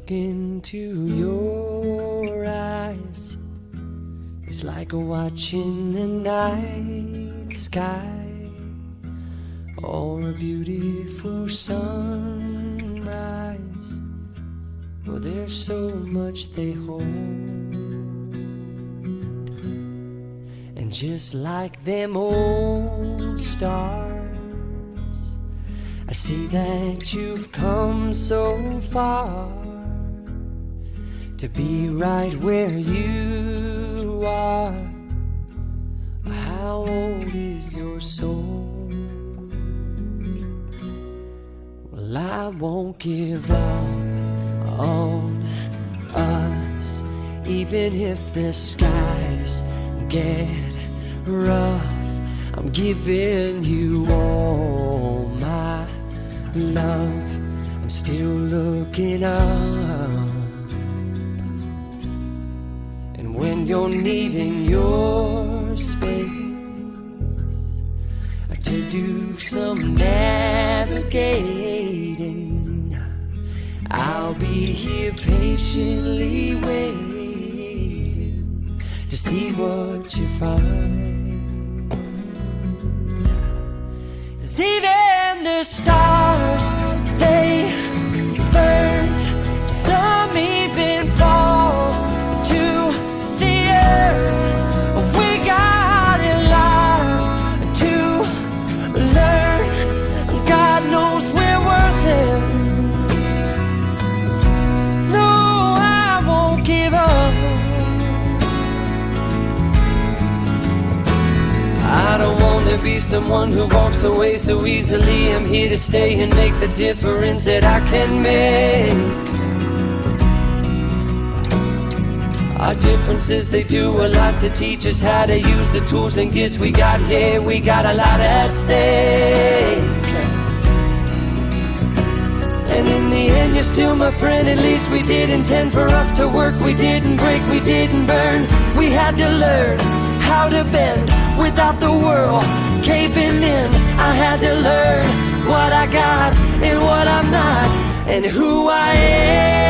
look into your eyes, it's like watching the night sky or a beautiful sunrise. Well, there's so much they hold, and just like them old stars, I see that you've come so far to be right where you are. How old is your soul? Well, I won't give up on us, even if the skies get rough. I'm giving you all my love. I'm still looking up, and when you're needing your space to do some navigating, I'll be here patiently waiting to see what you find. 'Cause even the stars, they burn, some even fall to the earth. We got a lot to learn. God knows we're worth it. No, I won't give up. I don't want to be someone who walks away so easily. I'm here to stay and make the difference that I can make. Our differences, they do a lot to teach us how to use the tools and gifts we got here. We got a lot at stake, and in the end you're still my friend. At least we did intend for us to work. We didn't break, we didn't burn. We had to learn how to bend without the world caving in. I had to learn what I got and what I'm not, and who I am.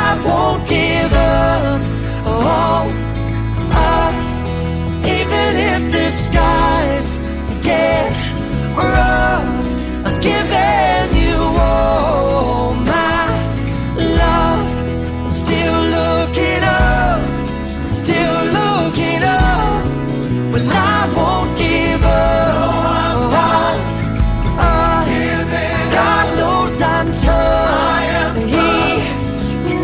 I won't give up on us, even if the skies get rough. I'm giving you all my love. I'm still looking up, still looking up. Well, I won't give up on us. God knows I'm tough. He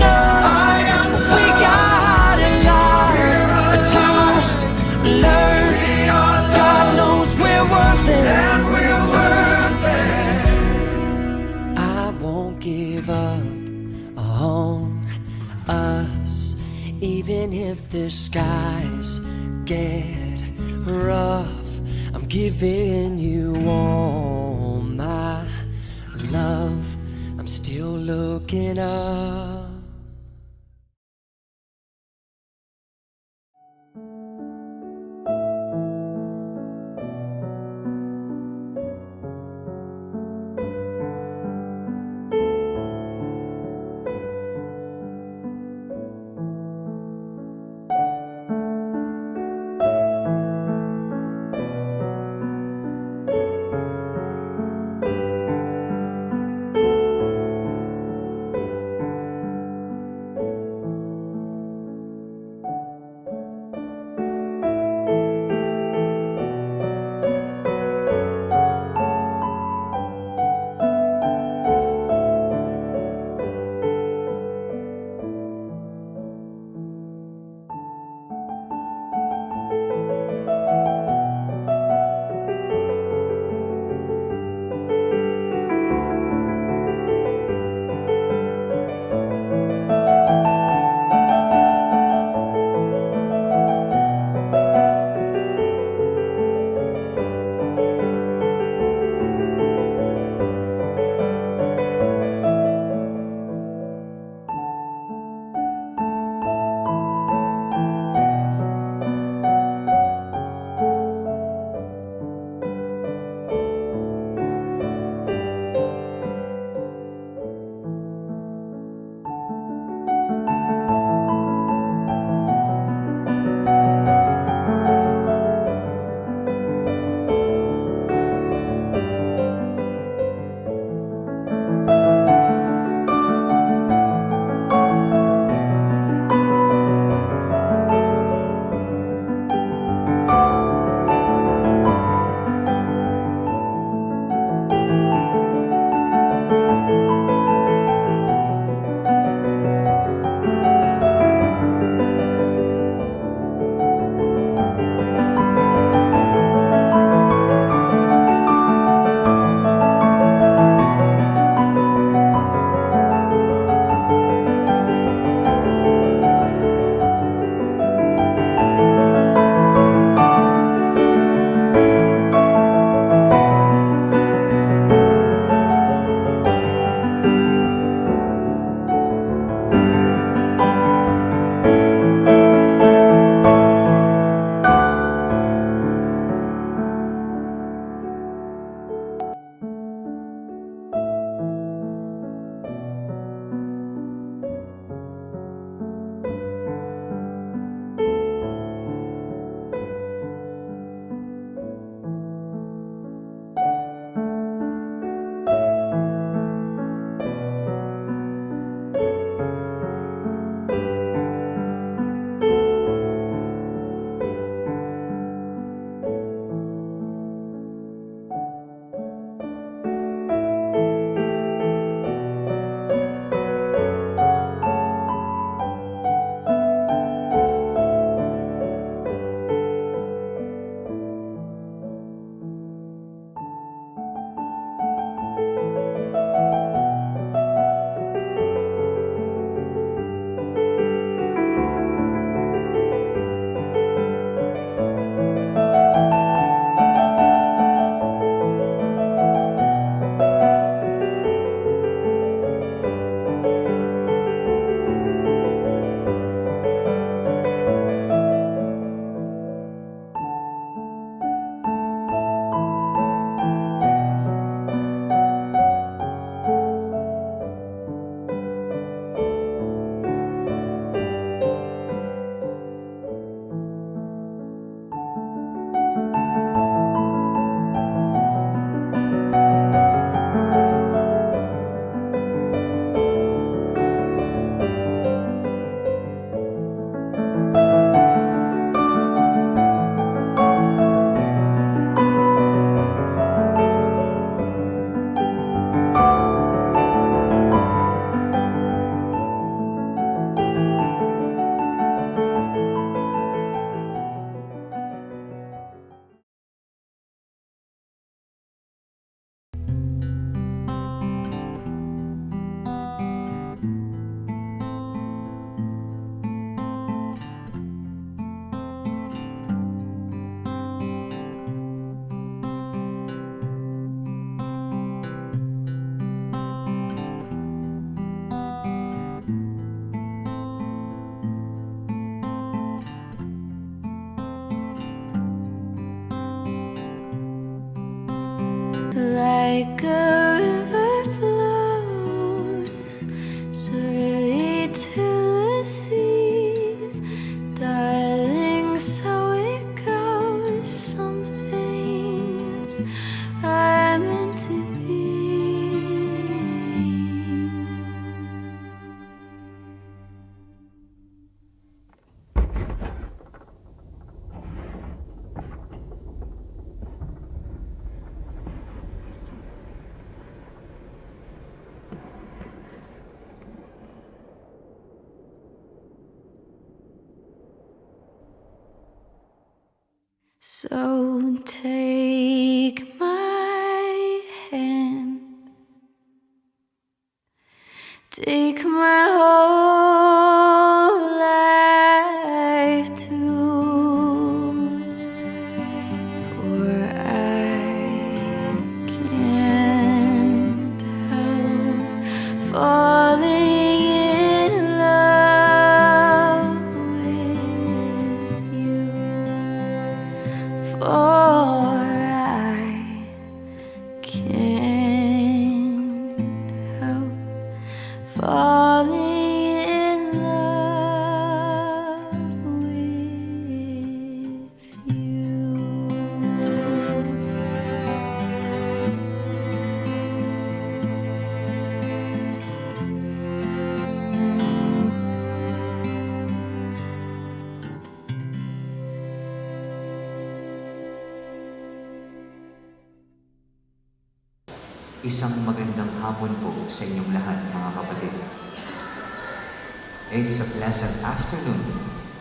knows we got a lot to learn. God knows we're worth it. I won't give up on us, even if the skies get rough. I'm giving you all my love. I'm still looking up. like a river flows surely to the sea. Darling, so it goes. Some things are meant to be. So take my hand, take my whole life too, for I can't help falling in love with you. For I can't help falling in love with you. Isang magandang hapon po sa inyong lahat, mga kapatid. It's a pleasant afternoon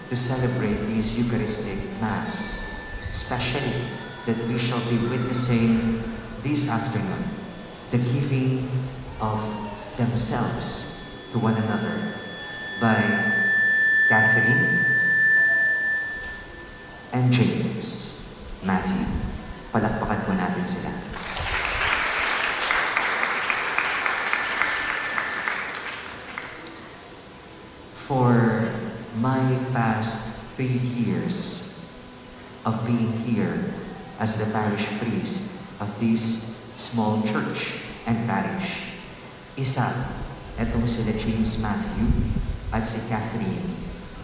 to celebrate this Eucharistic Mass, especially that we shall be witnessing this afternoon the giving of themselves to one another by Catherine and James Matthew. Palakpakan po natin sila. For my past 3 years of being here as the parish priest of this small church and parish, itong sila James Matthew at si Catherine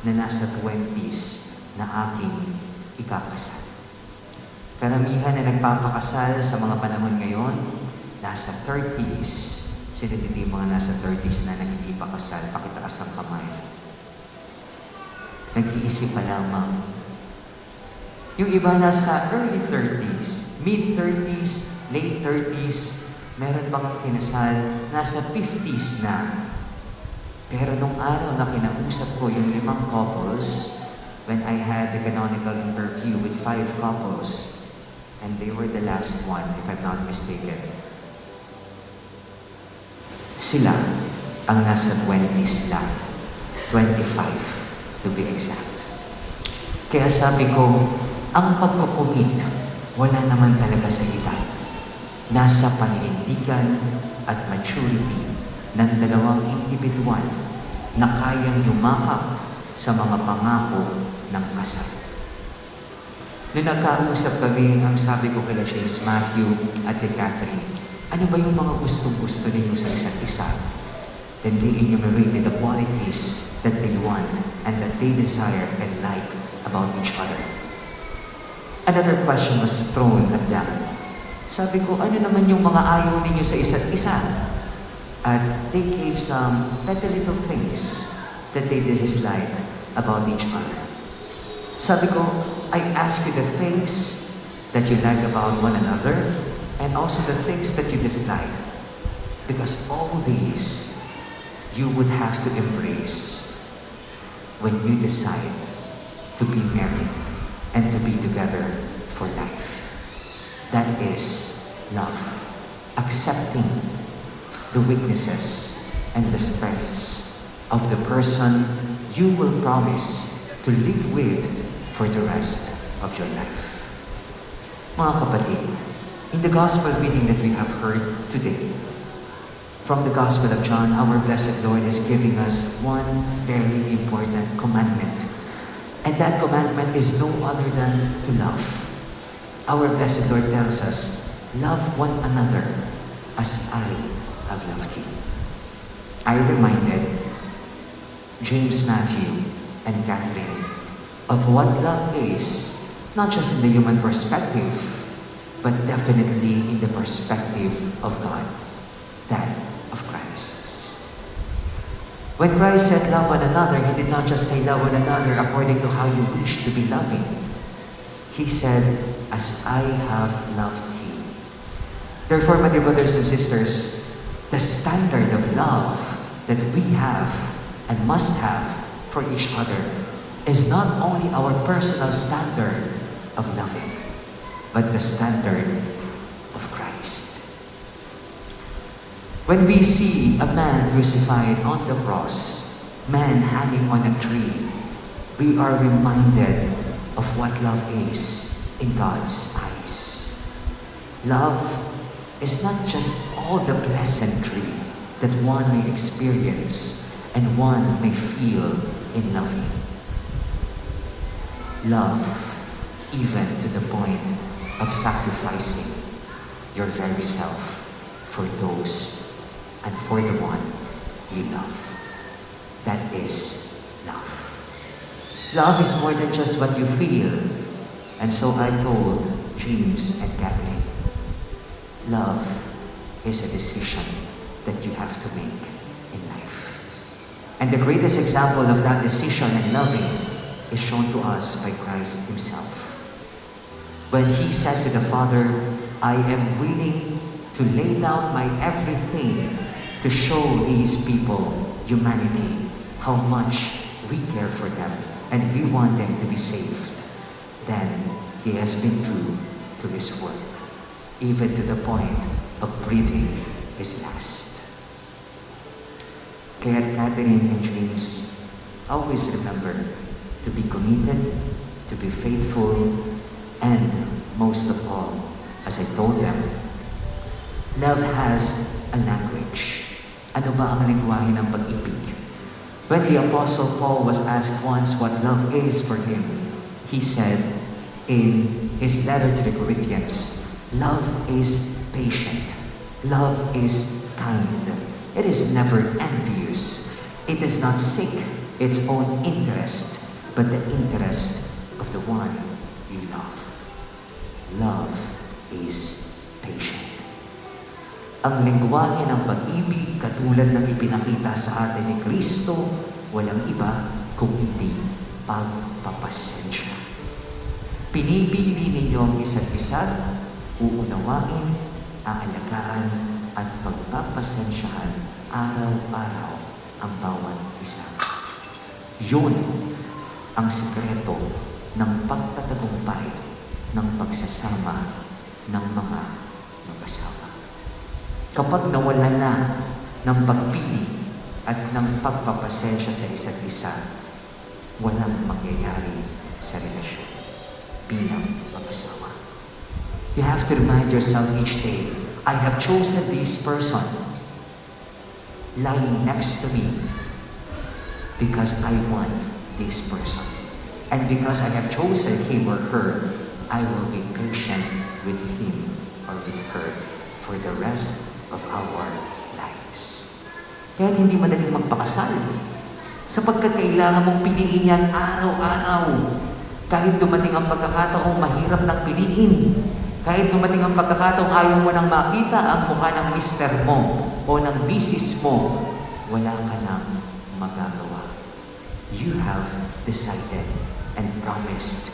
na nasa 20s na aking ikakasal. Karamihan na nagpapakasal sa mga panahon ngayon, nasa 30s. Sila dito yung mga nasa 30s na hindi pa kasal, pakitaas ang kamay. Nag-iisip pa lamang. Yung iba nasa early 30s, mid-30s, late 30s, meron pang kinasal, nasa 50s na. Pero nung araw na kinausap ko yung 5 couples, when I had the canonical interview with 5 couples, and they were the last one, if I'm not mistaken, sila ang nasa 20s lang, 25 to be exact. Kaya sabi ko, ang pagkukumit, wala naman talaga sa edad. Nasa paninindigan at maturity ng dalawang individual na kayang yumakap sa mga pangako ng kasal. Nung nagkausap kami, ang sabi ko kay James Matthew at kay Catherine, ano ba yung mga gustong-gusto ninyo sa isa't isa? Then they enumerated the qualities that they want and that they desire and like about each other. Another question was thrown at them. Sabi ko, ano naman yung mga ayaw ninyo sa isa't isa? At they gave some petty little things that they dislike about each other. Sabi ko, I ask you the things that you like about one another and also the things that you dislike. Because all these you would have to embrace when you decide to be married and to be together for life. That is love. Accepting the weaknesses and the strengths of the person you will promise to live with for the rest of your life. Mga kapatid, in the gospel reading that we have heard today, from the Gospel of John, our blessed Lord is giving us one very important commandment. And that commandment is no other than to love. Our blessed Lord tells us, love one another as I have loved you. I reminded James, Matthew, and Catherine of what love is, not just in the human perspective, but definitely in the perspective of God, that of Christ's. When Christ said love one another, He did not just say love one another according to how you wish to be loving. He said, as I have loved you. Therefore, my dear brothers and sisters, the standard of love that we have and must have for each other is not only our personal standard of loving, but the standard of Christ. When we see a man crucified on the cross, man hanging on a tree, we are reminded of what love is in God's eyes. Love is not just all the pleasantry that one may experience and one may feel in loving. Love, even to the point of sacrificing your very self for those and for the one you love. That is love. Love is more than just what you feel. And so I told James and Kathleen, love is a decision that you have to make in life. And the greatest example of that decision and loving is shown to us by Christ Himself. When He said to the Father, I am willing to lay down my everything to show these people, humanity, how much we care for them and we want them to be saved, then He has been true to His word, even to the point of breathing His last. Kaya Catherine and James, always remember to be committed, to be faithful, and most of all, as I told them, love has a language. Ano ba ang lengguwahe ng pag-ibig? When the Apostle Paul was asked once what love is for him, he said in his letter to the Corinthians, love is patient. Love is kind. It is never envious. It does not seek its own interest, but the interest of the one you love. Love is patient. Ang lengguwahe ng pag-ibig, katulad ng ipinakita sa atin ni Kristo, walang iba kung hindi pagpapasensya. Pinipili ninyo ang isa't isa, uunawain, aalagaan, at pagpapasensyahan araw-araw ang bawat isa. Yun ang sikreto ng pagtatagumpay ng pagsasama ng mga mag-asawa. Kapag nawala na ng pagpili at ng pagpapasensya sa isa't isa, walang mangyayari sa relasyon bilang mag-asawa. You have to remind yourself each day, I have chosen this person lying next to me because I want this person. And because I have chosen him or her, I will be patient with him or with her for the rest of our lives. Kaya hindi madaling magpakasal, sapagkat kailangan mong piliin yan araw-araw. Kahit dumating ang pagkakataong mahirap nang piliin, kahit dumating ang pagkakataong ayaw mo nang makita ang mukha ng mister mo o ng misis mo, wala ka nang magagawa. You have decided and promised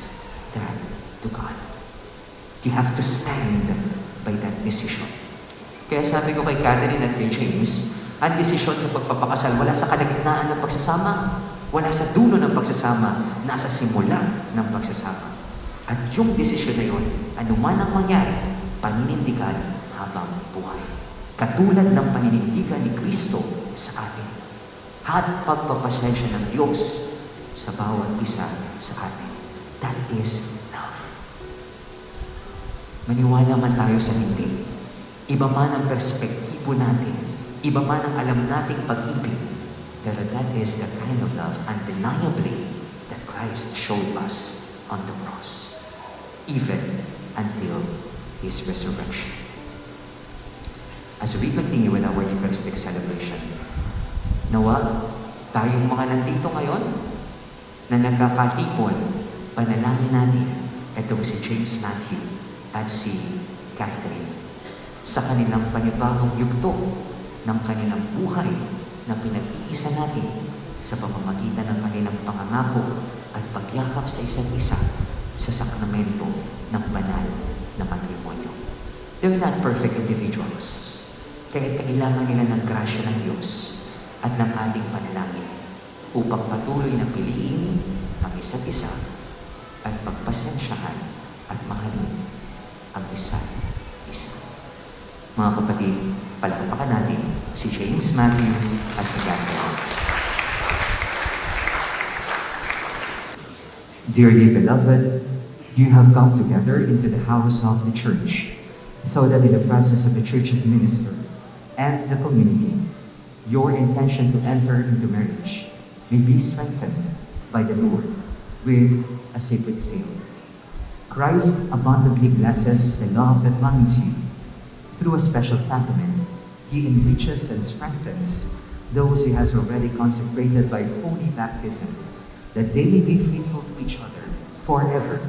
that to God. You have to stand by that decision. Kaya sabi ko kay Catherine at kay James, ang desisyon sa pagpapakasal wala sa kalagitnaan ng pagsasama, wala sa dulo ng pagsasama, nasa simula ng pagsasama. At yung desisyon na yun, anuman ang mangyari, paninindigan habang buhay. Katulad ng paninindigan ni Kristo sa atin. At pagpapasensya ng Diyos sa bawat isa sa atin. That is love. Maniwala man tayo sa hindi. Iba man ang perspektibo natin, iba man ang alam nating pag-ibig, pero that is the kind of love, undeniably, that Christ showed us on the cross, even until His resurrection. as we continue with our Eucharistic celebration. Nawa, tayong mga nandito ngayon na nagkakatipon, panalangin natin itong si James Matthew at si Catherine sa kanilang panibagong yugto ng kanilang buhay na pinag-iisa natin sa pamamagitan ng kanilang pangangako at pagyakap sa isa't isa sa sakramento ng banal na matrimonyo. They're not perfect individuals, kaya kailangan nila ng grasya ng Diyos at ng ating panalangin upang patuloy na piliin ang isa't isa at pagpasensyahan at mahalin ang isa't isa. Mga kapatid, palakpakan natin si James Matthew at si Catherine. Dearly beloved, you have come together into the house of the church, so that in the presence of the church's minister and the community, your intention to enter into marriage may be strengthened by the Lord with a sacred seal. Christ abundantly blesses the love that binds you. Through a special sacrament, He enriches and strengthens those He has already consecrated by holy baptism, that they may be faithful to each other forever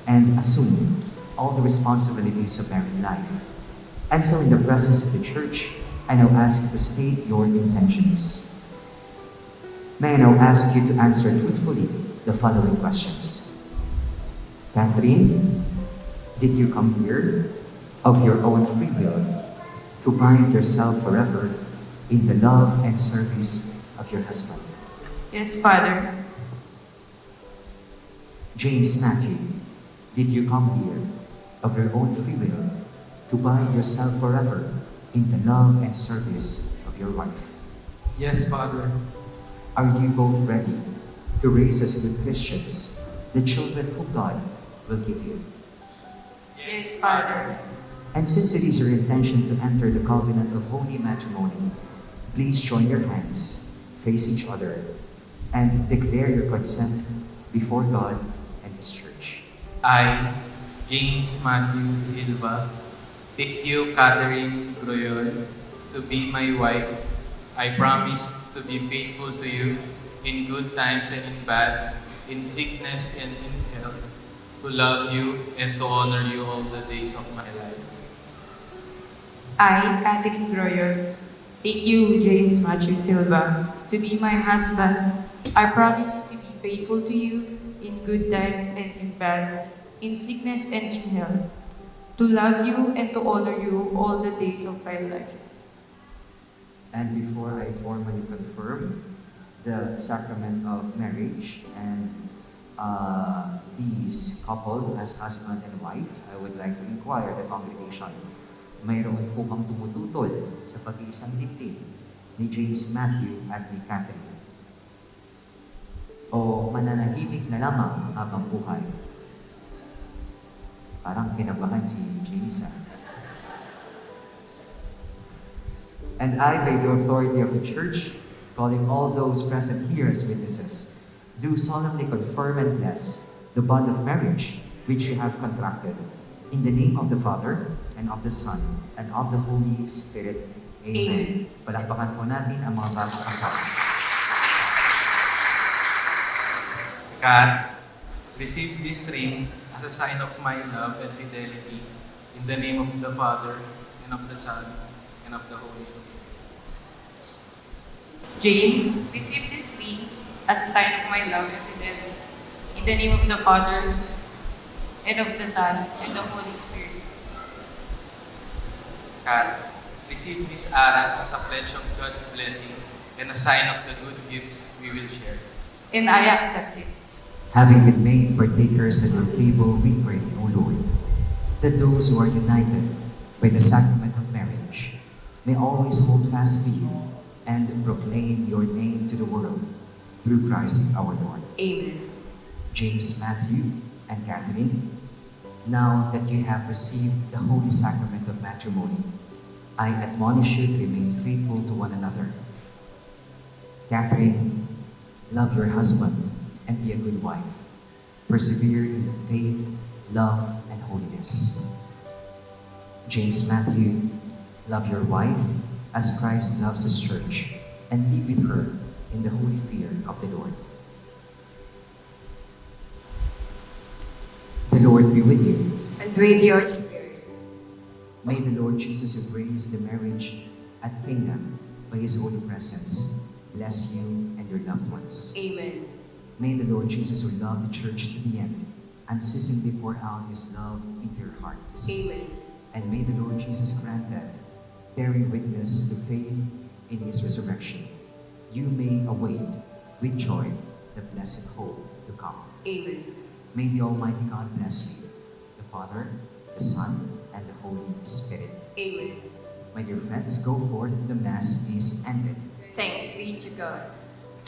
and assume all the responsibilities of married life. And so in the presence of the church, I now ask you to state your intentions. May I now ask you to answer truthfully the following questions. Catherine, did you come here of your own free will to bind yourself forever in the love and service of your husband? Yes, Father. James Matthew, did you come here of your own free will to bind yourself forever in the love and service of your wife? Yes, Father. Are you both ready to raise as good Christians the children whom God will give you? Yes, Father. And since it is your intention to enter the covenant of holy matrimony, please join your hands, face each other, and declare your consent before God and His church. I, James Matthew Silva, take you, Catherine Groyon, to be my wife. I promise to be faithful to you in good times and in bad, in sickness and in health, to love you and to honor you all the days of my life. I, Catherine Groyer, take you, James Matthew Silva, to be my husband. I promise to be faithful to you in good times and in bad, in sickness and in health, to love you and to honor you all the days of my life. And before I formally confirm the sacrament of marriage and these couple as husband and wife, I would like to inquire the congregation, mayroon po bang tumututol sa pag-iisang dibdib ni James Matthew at ni Catherine? O mananahimik na lamang habang buhay? Parang kinabahan si James. And I, by the authority of the Church, calling all those present here as witnesses, do solemnly confirm and bless the bond of marriage which you have contracted. In the name of the Father, and of the Son, and of the Holy Spirit. Amen. Palakpakan po natin ang mga bagong kasama. Kat, receive this ring as a sign of my love and fidelity in the name of the Father, and of the Son, and of the Holy Spirit. James, receive this ring as a sign of my love and fidelity, in the name of the Father, and of the Son, and the Holy Spirit. Kat, receive this aras as a pledge of God's blessing and a sign of the good gifts we will share. And I accept it. Having been made partakers at your table, we pray, O Lord, that those who are united by the sacrament of marriage may always hold fast to you and proclaim your name to the world through Christ our Lord. Amen. James Matthew and Catherine, now that you have received the holy sacrament of matrimony, I admonish you to remain faithful to one another. Catherine, love your husband and be a good wife. Persevere in faith, love, and holiness. James Matthew, Love your wife as Christ loves his church, and live with her in the holy fear of the Lord. The Lord be with you. And with your spirit. May the Lord Jesus embrace the marriage at Cana by his holy presence. Bless you and your loved ones. Amen. May the Lord Jesus, who loved the church to the end, unceasingly pour out his love into your hearts. Amen. And may the Lord Jesus grant that, bearing witness to faith in his resurrection, you may await with joy the blessed hope to come. Amen. May the Almighty God bless you, the Father, the Son, and the Holy Spirit. Amen. My dear friends, go forth, the Mass is ended. Thanks be to God.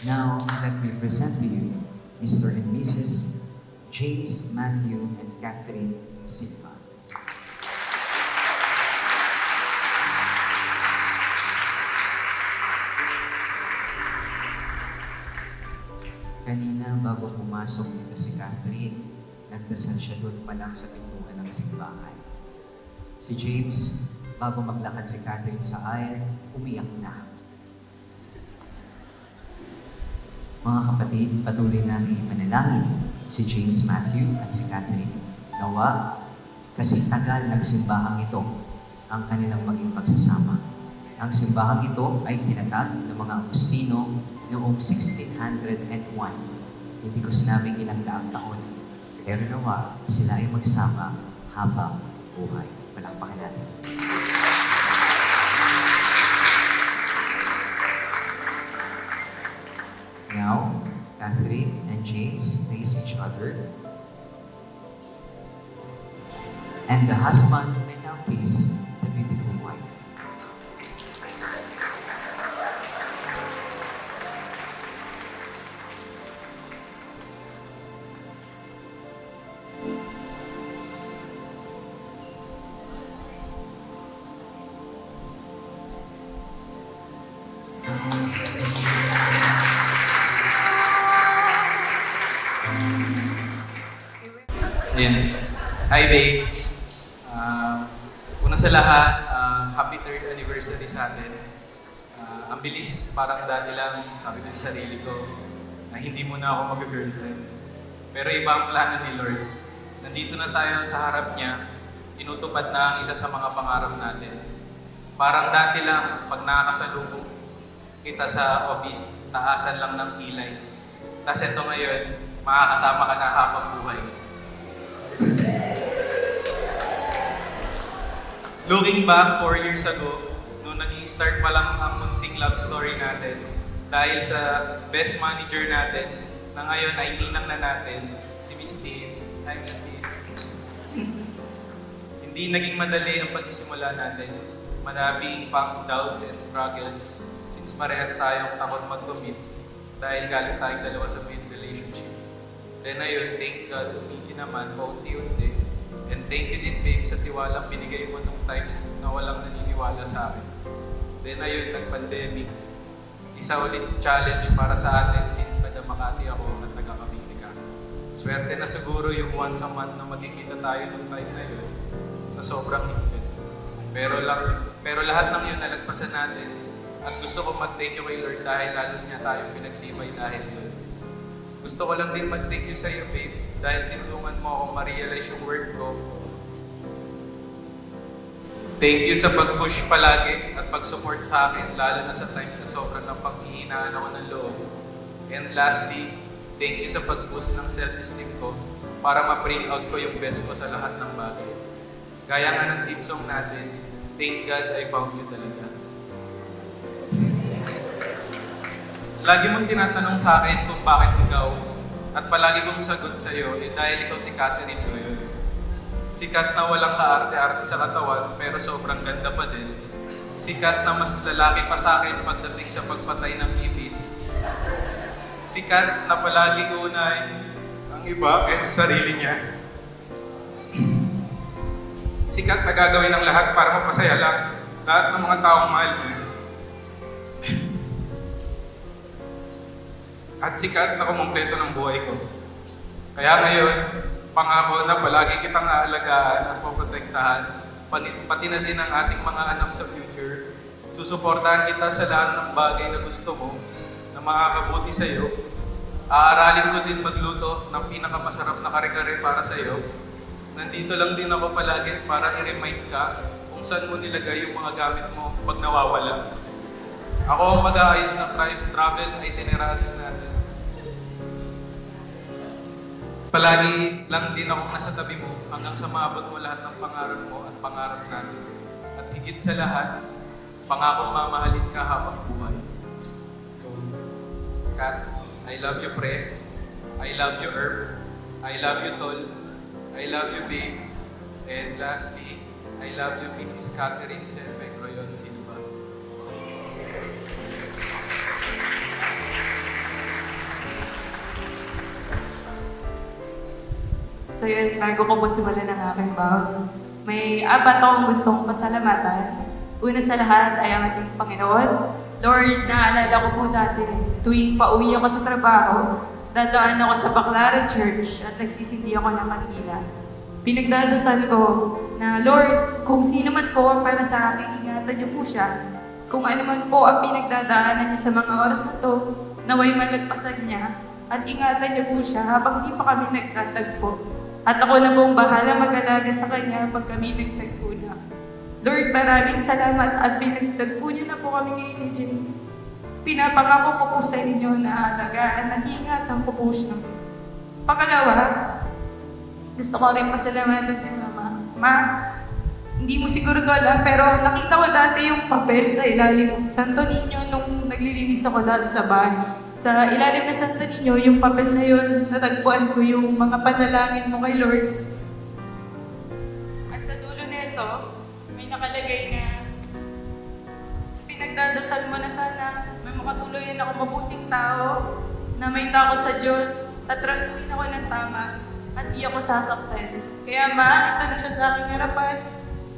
Now, let me present to you Mr. and Mrs. James, Matthew, and Catherine Silva. Kanina, bago pumasok dito si Catherine, nagdasal siya doon pa lang sa pintuan ng simbahan. Si James, bago maglakad si Catherine sa aisle, umiyak na. Mga kapatid, patuloy namin ipanalangin si James Matthew at si Catherine. Nawa, kasi tagal ng simbahang ito ang kanilang maging pagsasama. Ang simbahang ito ay tinatag ng mga Agustino noong 1601. Hindi ko sinabing ilang daang taon. Pero nawa, sila ay magsama habang buhay. Palakpakan natin. Now, Catherine and James face each other. And the husband may now kiss the beautiful wife. Ayan. Hi, babe. Una sa lahat, happy 3rd anniversary sa atin. Ang bilis, parang dati lang sabi ko sa sarili ko na hindi muna ako mag-girlfriend. Pero iba ang plano ni Lord. Nandito na tayo sa harap niya, tinutupad na ang isa sa mga pangarap natin. Parang dati lang, pag nakakasalubong kita sa office, taasan lang ng kilay. Tapos ito ngayon, makakasama ka na habang buhay. Looking back 4 years ago, nung nag-i-start pa lang ang munting love story natin, dahil sa best manager natin, na ngayon ay ninang na natin, si Miss T. Hi, Miss T. Hindi naging madali ang pagsisimula natin. Madaming pang doubts and struggles since parehas tayong takot mag-commit dahil galing tayong dalawa sa main relationship. Then ayun, thank God, umiki naman, paunti-unti. And thank you din, babe, sa tiwalang binigay mo nung times na walang naniniwala sa akin. Then ayun, nag-pandemic. Isa ulit challenge para sa atin since taga-Makati ako at taga-Cavite ka. Swerte na siguro yung once a month na magkikita tayo nung time na yun na sobrang higpit. Pero lahat ng yun nalagpasan natin at gusto ko mag-thank you kay Lord dahil lalo niya tayong pinagtibay dahil doon. Gusto ko lang din mag-thank you sa iyo, babe, dahil tinulungan mo ako ma-realize yung word ko. Thank you sa pag-push palagi at pag-support sa akin, lalo na sa times na sobrang ng panghihinaan ako ng loob. And lastly, thank you sa pag-boost ng self-esteem ko para ma-bring out ko yung best ko sa lahat ng bagay. Gaya nga ng team song natin, thank God I found you talaga. Lagi mong tinatanong sa akin kung bakit ikaw, at palagi kong sagot sa iyo, dahil ikaw si Catherine ko yun. Sikat na walang kaarte-arte sa katawan, pero sobrang ganda pa din. Sikat na mas lalaki pa sa akin pagdating sa pagpatay ng ibis. Sikat na palaging unahin ang iba kaysa sa sarili niya. Sikat na gagawin ang lahat para mapasaya lang lahat ng mga taong mahal niya. At sikat na kumumpleto ng buhay ko. Kaya ngayon, pangako na palagi kitang aalagaan at poprotektahan pati na din ang ating mga anak sa future. Susuportahan kita sa lahat ng bagay na gusto mo, na makakabuti sa iyo. Aaralin ko din magluto ng pinakamasarap na kare-kare para sa iyo. Nandito lang din ako palagi para i-remind ka kung saan mo nilagay yung mga gamit mo pag nawawala. Ako ang mag-aayos ng travel itineraries natin. Palagi lang din akong nasa tabi mo hanggang sa maabot mo lahat ng pangarap mo at pangarap natin. At higit sa lahat, pangakong mamahalin ka habang buhay. So, Kat, I love you, Pre. I love you, Herb. I love you, Tol. I love you, Babe. And lastly, I love you, Mrs. Catherine Selve Groyon Silva. So yun, bago ko po simulan ng aking vows, may apat akong gustong pasalamatan. Una sa lahat ay ang ating Panginoon. Lord, naalala ko po dati, tuwing pauwi ako sa trabaho, dadaan ako sa Baclaran Church at nagsisindi ako ng kandila. Pinagdadasal ko na, Lord, kung sino man po ang para sa akin, ingatan niyo po siya. Kung ano man po ang pinagdadaanan niya sa mga oras na to, naway malagpasan niya at ingatan niyo po siya habang di pa kami nagtatagpo. At ako na pong bahala mag-alaga sa kanya pag kami nagtagpo na. Lord, maraming salamat at pinagtagpo niyo na po kami ngayon ni James. Pinapangako ko po sa inyo na alagaan at ingatan ko po siya. Pangalawa, gusto ko rin pasalamatan si Mama. Ma, hindi mo siguro to alam, pero nakita ko dati yung papel sa ilalim ng Santo Niño nung naglilinis ako dati sa bahay. Sa ilalim ng Santo Niño, yung papel na yun, natagpuan ko yung mga panalangin mo kay Lord. At sa dulo nito, may nakalagay na pinagdadasal mo na sana may makatuloyan ako mabuting tao na may takot sa Diyos at rangkuin ako ng tama at di ako sasaktan. Kaya Ma, ito na siya sa aking harapan,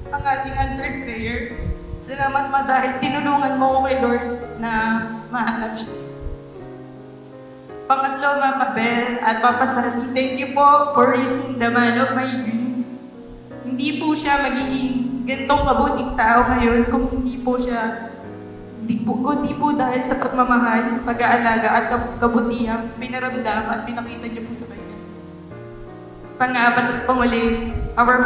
ang ating answered prayer. Salamat Ma dahil tinulungan mo ko kay Lord na mahanap siya. Pangatlo, Mama Bel at Papa Sally, thank you po for raising the man of my dreams. Hindi po siya magiging ganitong kabuting tao ngayon kung hindi po kundi po dahil sa pagmamahal, pag-aalaga at kabutihang pinaramdam at pinakita niyo po sa kanya. Pang-apat at panguli, our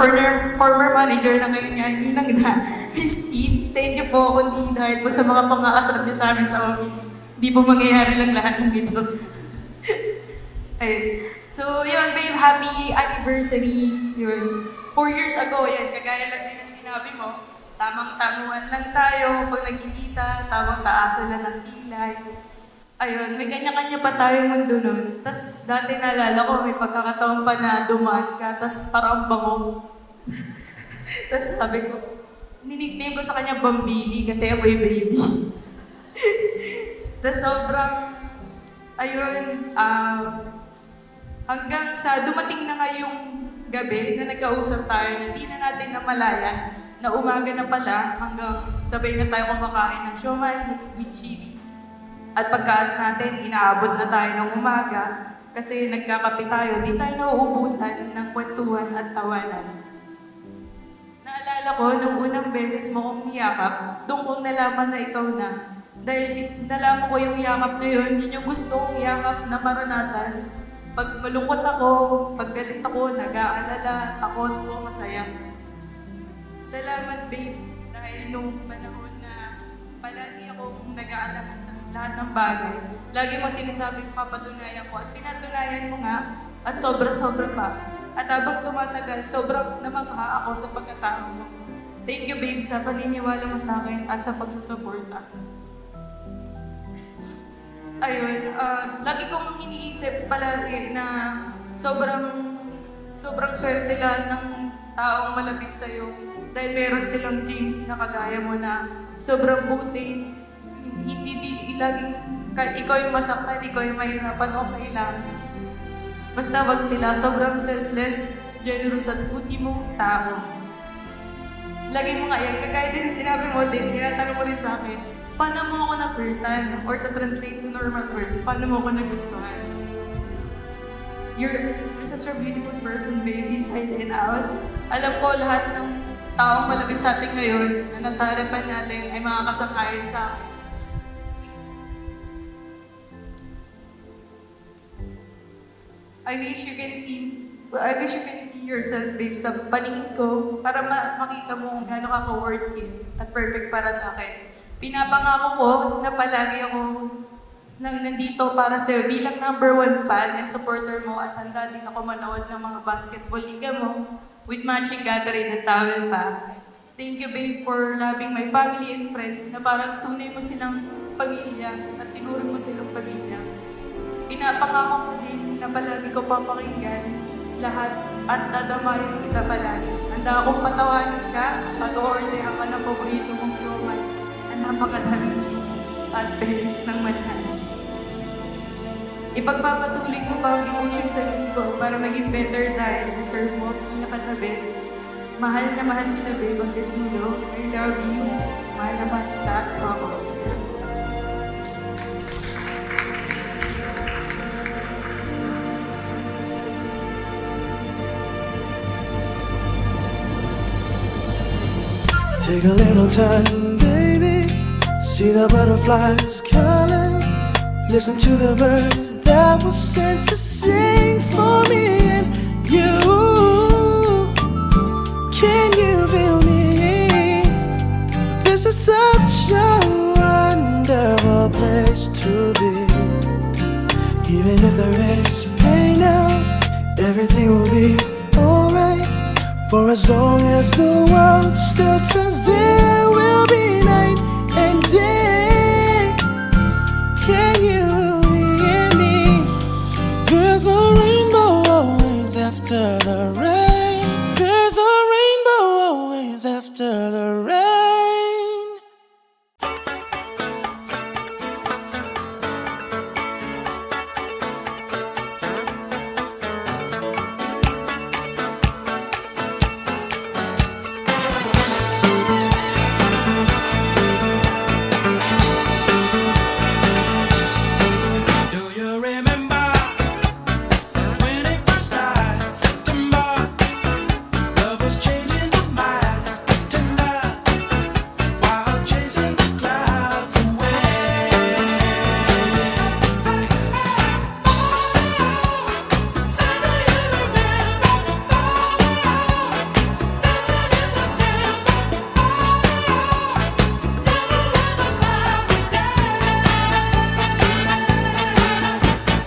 former manager na ngayon nga, Ninang na, Miss Tin, thank you po kundi dahil po sa mga pang-aasal niyo sa amin sa office. Hindi po mangyayari lang lahat ng ito. Ayun. So, yun, babe, happy anniversary. Yun. 4 years ago, yan, kagaya lang din ang sinabi mo. Tamang-tamuan lang tayo pag nagkikita, tamang taasan lang ng kilay. Ayun, may kanya-kanya pa tayong mundo nun. Tapos dati naalala ko, may pagkakataon pa na dumaan ka, tapos parang bango. Tapos sabi ko, nickname ko sa kanya Bambini kasi amoy baby. Tapos sobrang, ayun, hanggang sa dumating na nga yung gabi na nagkausap tayo na di na natin namalayan na umaga na pala hanggang sabay na tayo kumakain ng siomai with chili. At pagkaat natin, inaabot na tayo ng umaga kasi nagkakape tayo, di tayo nauubusan ng kwentuhan at tawanan. Naalala ko, nung unang beses mo kong niyakap, doon kong nalaman na ikaw na. Dahil nalaman ko yung yakap na yun yung gusto kong yakap na maranasan. Pag malungkot ako, pag galit ako, nag-aalala, takot o masaya. Salamat, babe, dahil nung panahon na palagi akong nag-aalaman sa lahat ng bagay, lagi mo sinasabing papatunayan ko at pinatunayan mo nga at sobra-sobra pa. At habang tumatagal, sobrang namangha ako sa pagkatao mo. Thank you, babe, sa paniniwala mo sa akin at sa pagsusuporta. Ayun, lagi kong iniisip palagi na sobrang swerte lahat ng taong malapit sa'yo. Dahil meron silang James na kagaya mo na sobrang buti, hindi laging ikaw yung masaktan, ikaw yung mahirapan, okay lang. Basta wag sila, sobrang selfless, generous at buti mo tao. Lagi mo nga yan, kagaya din sinabi mo din, tinatanong mo rin sa akin, paano mo ako na-pertan or to translate to normal words, paano mo ako nagustuhan? You're such a beautiful person, babe, inside and out. Alam ko lahat ng taong malapit sa atin ngayon na nasa harapan natin ay makakasang-ayon sa akin. I wish you can see yourself, babe, sa paningin ko para makita mo kung gaano ka ka-worth it at perfect para sa akin. Pinapangako ko na palagi ako nandito para sa'yo bilang #1 fan and supporter mo at handa din ako manood ng mga basketball liga mo with matching Gatorade at towel pa. Thank you, babe, for loving my family and friends na parang tunay mo silang pamilya at tinuring mo silang pamilya. Pinapangako ko din na palagi ko papakinggan lahat at dadamayan kita palagi. Handa akong patawanan ka at o-orderan ka ng paborito mong siomai na napakadaming chili at spells ng manhan. Ipagpapatuloy ko pa ang emotion sa ko para maging better dahil deserve mo pinaka-the best. Mahal na mahal kita, babe, hanggang dulo. I love you. Mahal na mahal kita sa ako. Take a little time, baby. See the butterflies calling. Listen to the birds that were sent to sing for me and you. Can you feel me? This is such a wonderful place to be. Even if there is pain now, everything will be alright. For as long as the world still turns, there will be night and day. Can you hear me? There's a rainbow always after the rain. There's a rainbow always after the rain. Do you remember when it first started? September, love was changing the minds, tender, while chasing the clouds away. Sunday, you remember, dancing in September, never was a cloudy day.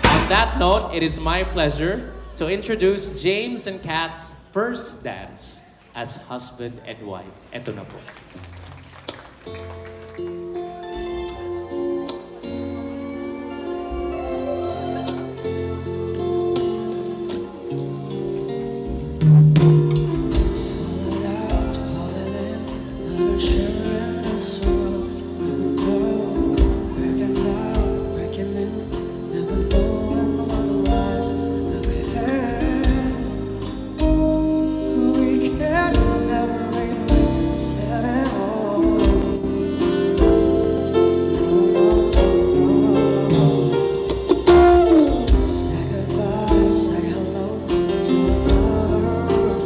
On that note, it is my pleasure to introduce James and Kat's first dance as husband and wife. Eto na po. Say goodbye, say hello to a lover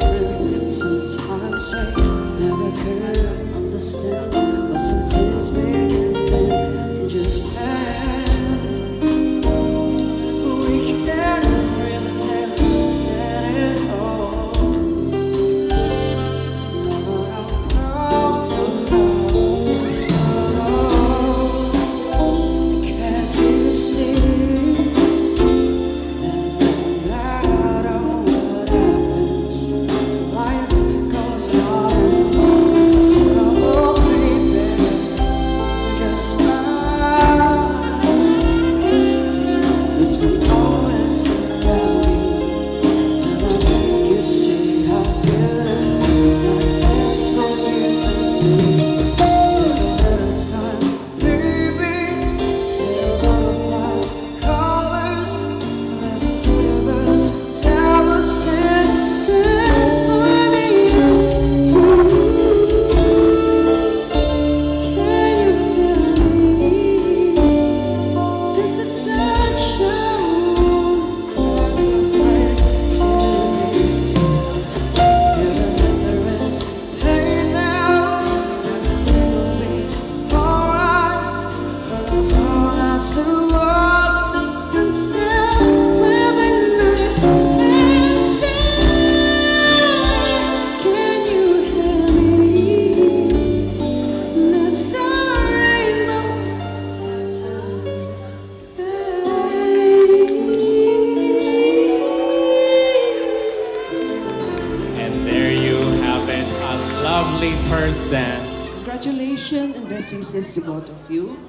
only first dance. Congratulations and best wishes to both of you.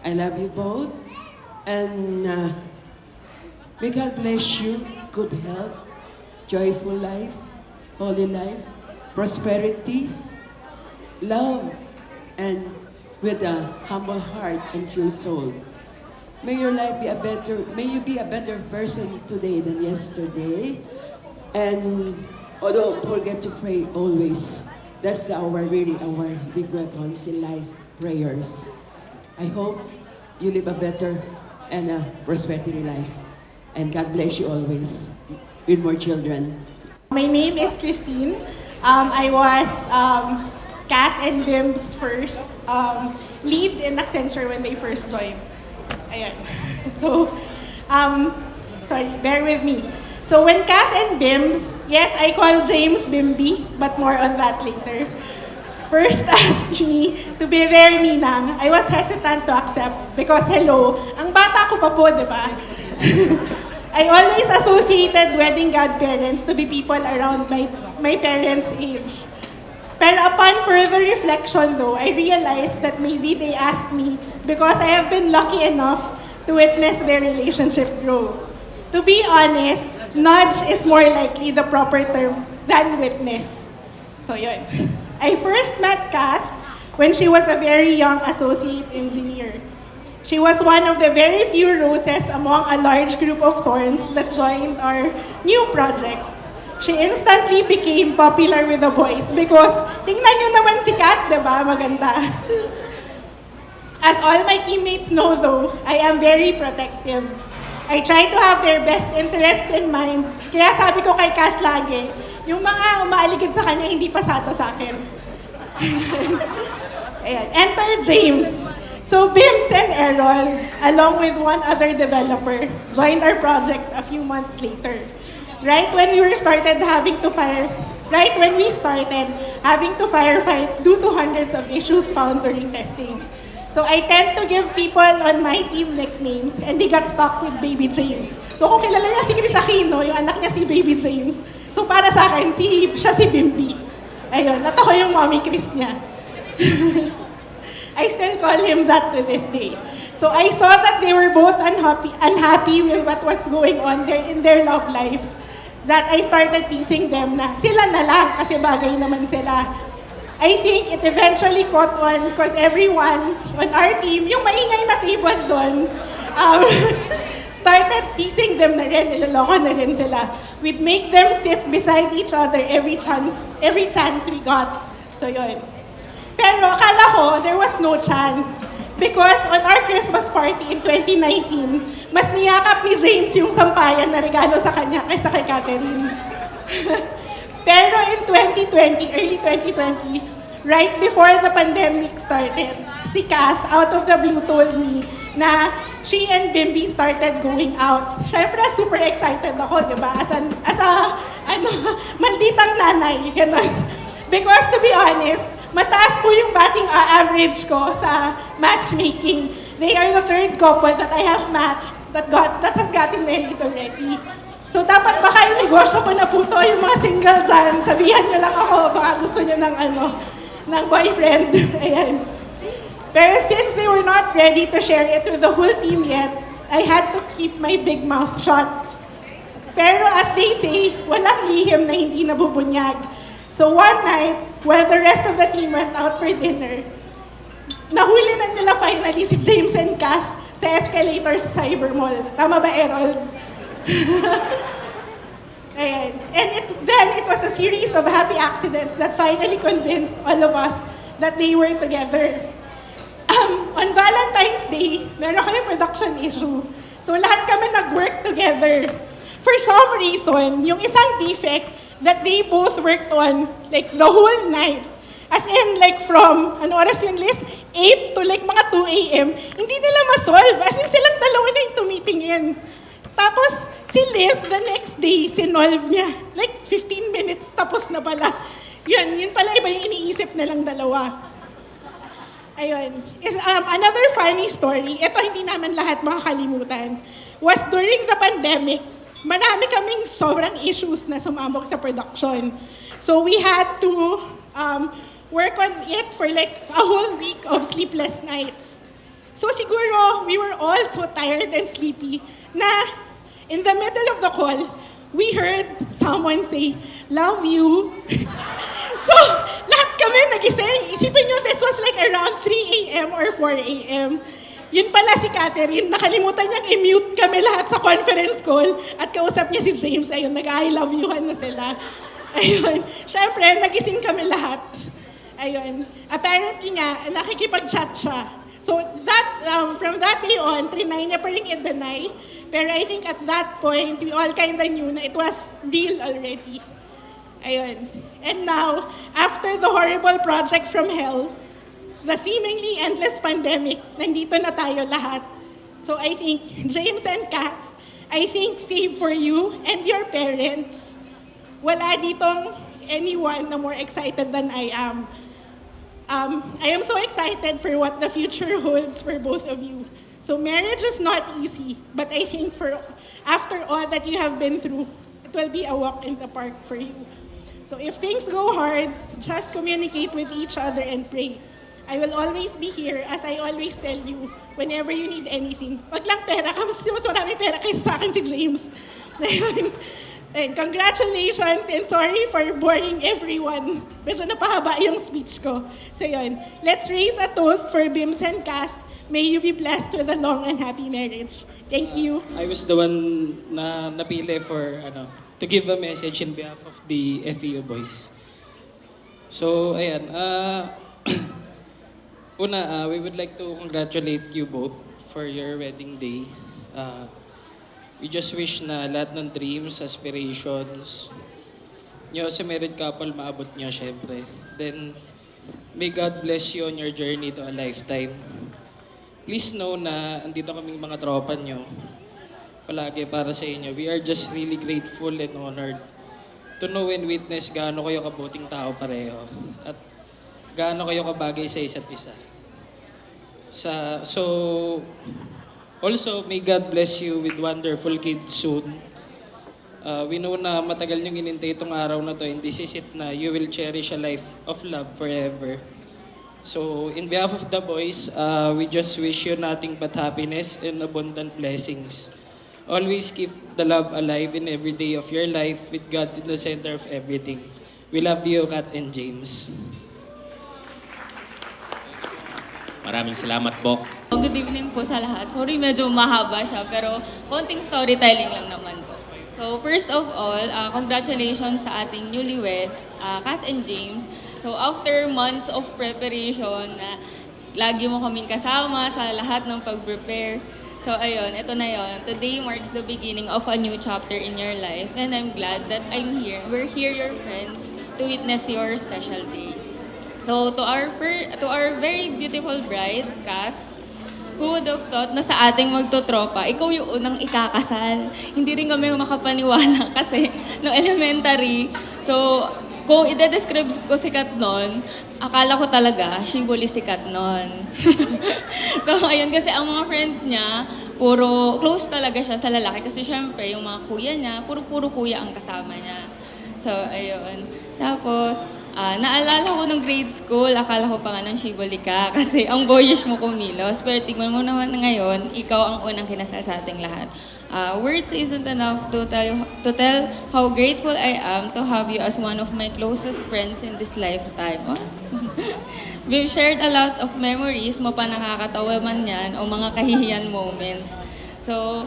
I love you both. And may God bless you, good health, joyful life, holy life, prosperity, love, and with a humble heart and pure soul. May your life be may you be a better person today than yesterday. And don't forget to pray always. That's our big weapons in life, prayers. I hope you live a better and a prosperity life. And God bless you always with more children. My name is Christine. I was Kat and Bim's first lead in Accenture when they first joined. Ayan. So, sorry, bear with me. So when Kat and Bim's, yes, I call James Bimby, but more on that later, first asked me to be their ninang, I was hesitant to accept because hello, ang bata ko pa po, di ba? I always associated wedding godparents to be people around my parents' age. Pero upon further reflection though, I realized that maybe they asked me because I have been lucky enough to witness their relationship grow. To be honest, nudge is more likely the proper term than witness. So yun. I first met Kat when she was a very young associate engineer. She was one of the very few roses among a large group of thorns that joined our new project. She instantly became popular with the boys because tingnan nyo naman si Kat, diba? Maganda. As all my teammates know though, I am very protective. I try to have their best interests in mind. Kaya sabi ko kay Kat lagi, yung mga umaaligid sa kanya, hindi pasado sa akin. Ayan. Enter James. So Bims and Errol, along with one other developer, joined our project a few months later. Right when we started having to firefight due to hundreds of issues found during testing. So I tend to give people on my team nicknames and they got stuck with Baby James. So kung kilala niya si Chris Aquino, yung anak niya si Baby James. So para sa akin, siya si Bimby. Ayun, at ako yung mommy Chris niya. I still call him that to this day. So I saw that they were both unhappy with what was going on in their love lives. That I started teasing them na sila na lang kasi bagay naman sila. I think it eventually caught on because everyone on our team, yung maingay na table doon, started teasing them na rin, niloloko na rin sila. We'd make them sit beside each other every chance we got. So yun. Pero akala ko, there was no chance. Because on our Christmas party in 2019, mas niyakap ni James yung sampayan na regalo sa kanya kaysa kay Catherine. Pero in 2020, early 2020, right before the pandemic started, si Kath, out of the blue, told me na she and Bimby started going out. Siyempre, super excited ako, di ba? As a malditang nanay, gano'n. Because to be honest, mataas po yung batting average ko sa matchmaking. They are the third couple that I have matched that has gotten married already. So dapat baka yung negosyo ko na po to, yung mga single dyan, sabihan nyo lang ako, baka gusto nyo ng boyfriend. Ayan. Pero since they were not ready to share it with the whole team yet, I had to keep my big mouth shut. Pero as they say, walang lihim na hindi nabubunyag. So one night, while the rest of the team went out for dinner, nahuli na nila finally si James and Kath sa escalator sa Cyber Mall. Tama ba, Errol? Ayan. And then it was a series of happy accidents that finally convinced all of us that they were together. On Valentine's Day, meron kami production issue. So lahat kami nag-work together. For some reason, yung isang defect that they both worked on like the whole night, as in like from, ano oras yung list? 8 to like mga 2 a.m., hindi nila ma-solve. As in silang dalawa na yung tumitingin. Tapos si Liz, the next day, sinolve niya. Like 15 minutes, tapos na pala. Yun pala iba yung iniisip na lang dalawa. Ayun. Another funny story, ito hindi naman lahat makakalimutan, was during the pandemic, marami kaming sobrang issues na sumabog sa production. So we had to work on it for like a whole week of sleepless nights. So siguro, we were all so tired and sleepy na in the middle of the call, we heard someone say, "Love you." So, lahat kami nagising. Isipin nyo, this was like around 3 a.m. or 4 a.m. Yun pala si Catherine, nakalimutan niyang i-mute kami lahat sa conference call at kausap niya si James. Ayun, nag-I love you-han na sila. Ayun, syempre, nagising kami lahat. Ayun, apparently nga, nakikipag-chat siya. So, from that day on, trinay niya pa rin i-deny. Pero I think at that point, we all kinda knew na it was real already. Ayun. And now, after the horrible project from hell, the seemingly endless pandemic, nandito na tayo lahat. So I think, James and Kat, I think save for you and your parents, wala ditong anyone na more excited than I am. I am so excited for what the future holds for both of you. So marriage is not easy, but I think after all that you have been through, it will be a walk in the park for you. So if things go hard, just communicate with each other and pray. I will always be here, as I always tell you, whenever you need anything. Wag lang pera, kasi mas maraming pera kaysa sa akin si James. And congratulations and sorry for boring everyone. Medyo napahaba yung speech ko. So yun, let's raise a toast for Bims and Kath. May you be blessed with a long and happy marriage. Thank you. I was the one na napili for to give a message in behalf of the FEU boys. So, ayan. We would like to congratulate you both for your wedding day. We just wish na lahat ng dreams, aspirations nyo sa married couple, maabot nyo syempre. Then, may God bless you on your journey to a lifetime. Please know na andito kaming mga tropa nyo palagi para sa inyo. We are just really grateful and honored to know and witness gaano kayo kabuting tao pareho at gaano kayo kabagay sa isa't isa. Also, may God bless you with wonderful kids soon. We know na matagal niyong inintay itong araw na to and this is it na you will cherish a life of love forever. So, in behalf of the boys, we just wish you nothing but happiness and abundant blessings. Always keep the love alive in every day of your life with God in the center of everything. We love you, Kat and James. Maraming salamat, Bok. Good evening po sa lahat. Sorry, medyo mahaba siya, pero konting storytelling lang naman po. So, first of all, congratulations sa ating newlyweds, Kath and James. So, after months of preparation, lagi mo kaming kasama sa lahat ng pag-prepare. So, ayun, ito na yon. Today marks the beginning of a new chapter in your life, and I'm glad that I'm here. We're here, your friends, to witness your special day. So, to our very beautiful bride, Kath, who would have thought na sa ating magtotropa, ikaw yung unang ikakasal. Hindi rin kami makapaniwala kasi no elementary. So, kung i-describe ko si Kat noon, akala ko talaga, shibuli si Kat noon. So, ayun kasi ang mga friends niya, puro close talaga siya sa lalaki kasi syempre yung mga kuya niya, puro kuya ang kasama niya. So, ayun. Tapos, naalala ko nung grade school, akala ko pa nga ng shibuli ka kasi ang boyish mo kumilos. Pero tingnan mo naman ngayon, ikaw ang unang kinasal sa ating lahat. Words isn't enough to tell how grateful I am to have you as one of my closest friends in this lifetime. Oh. We've shared a lot of memories, pa nakakatawa man yan, o mga kahihiyan moments. So,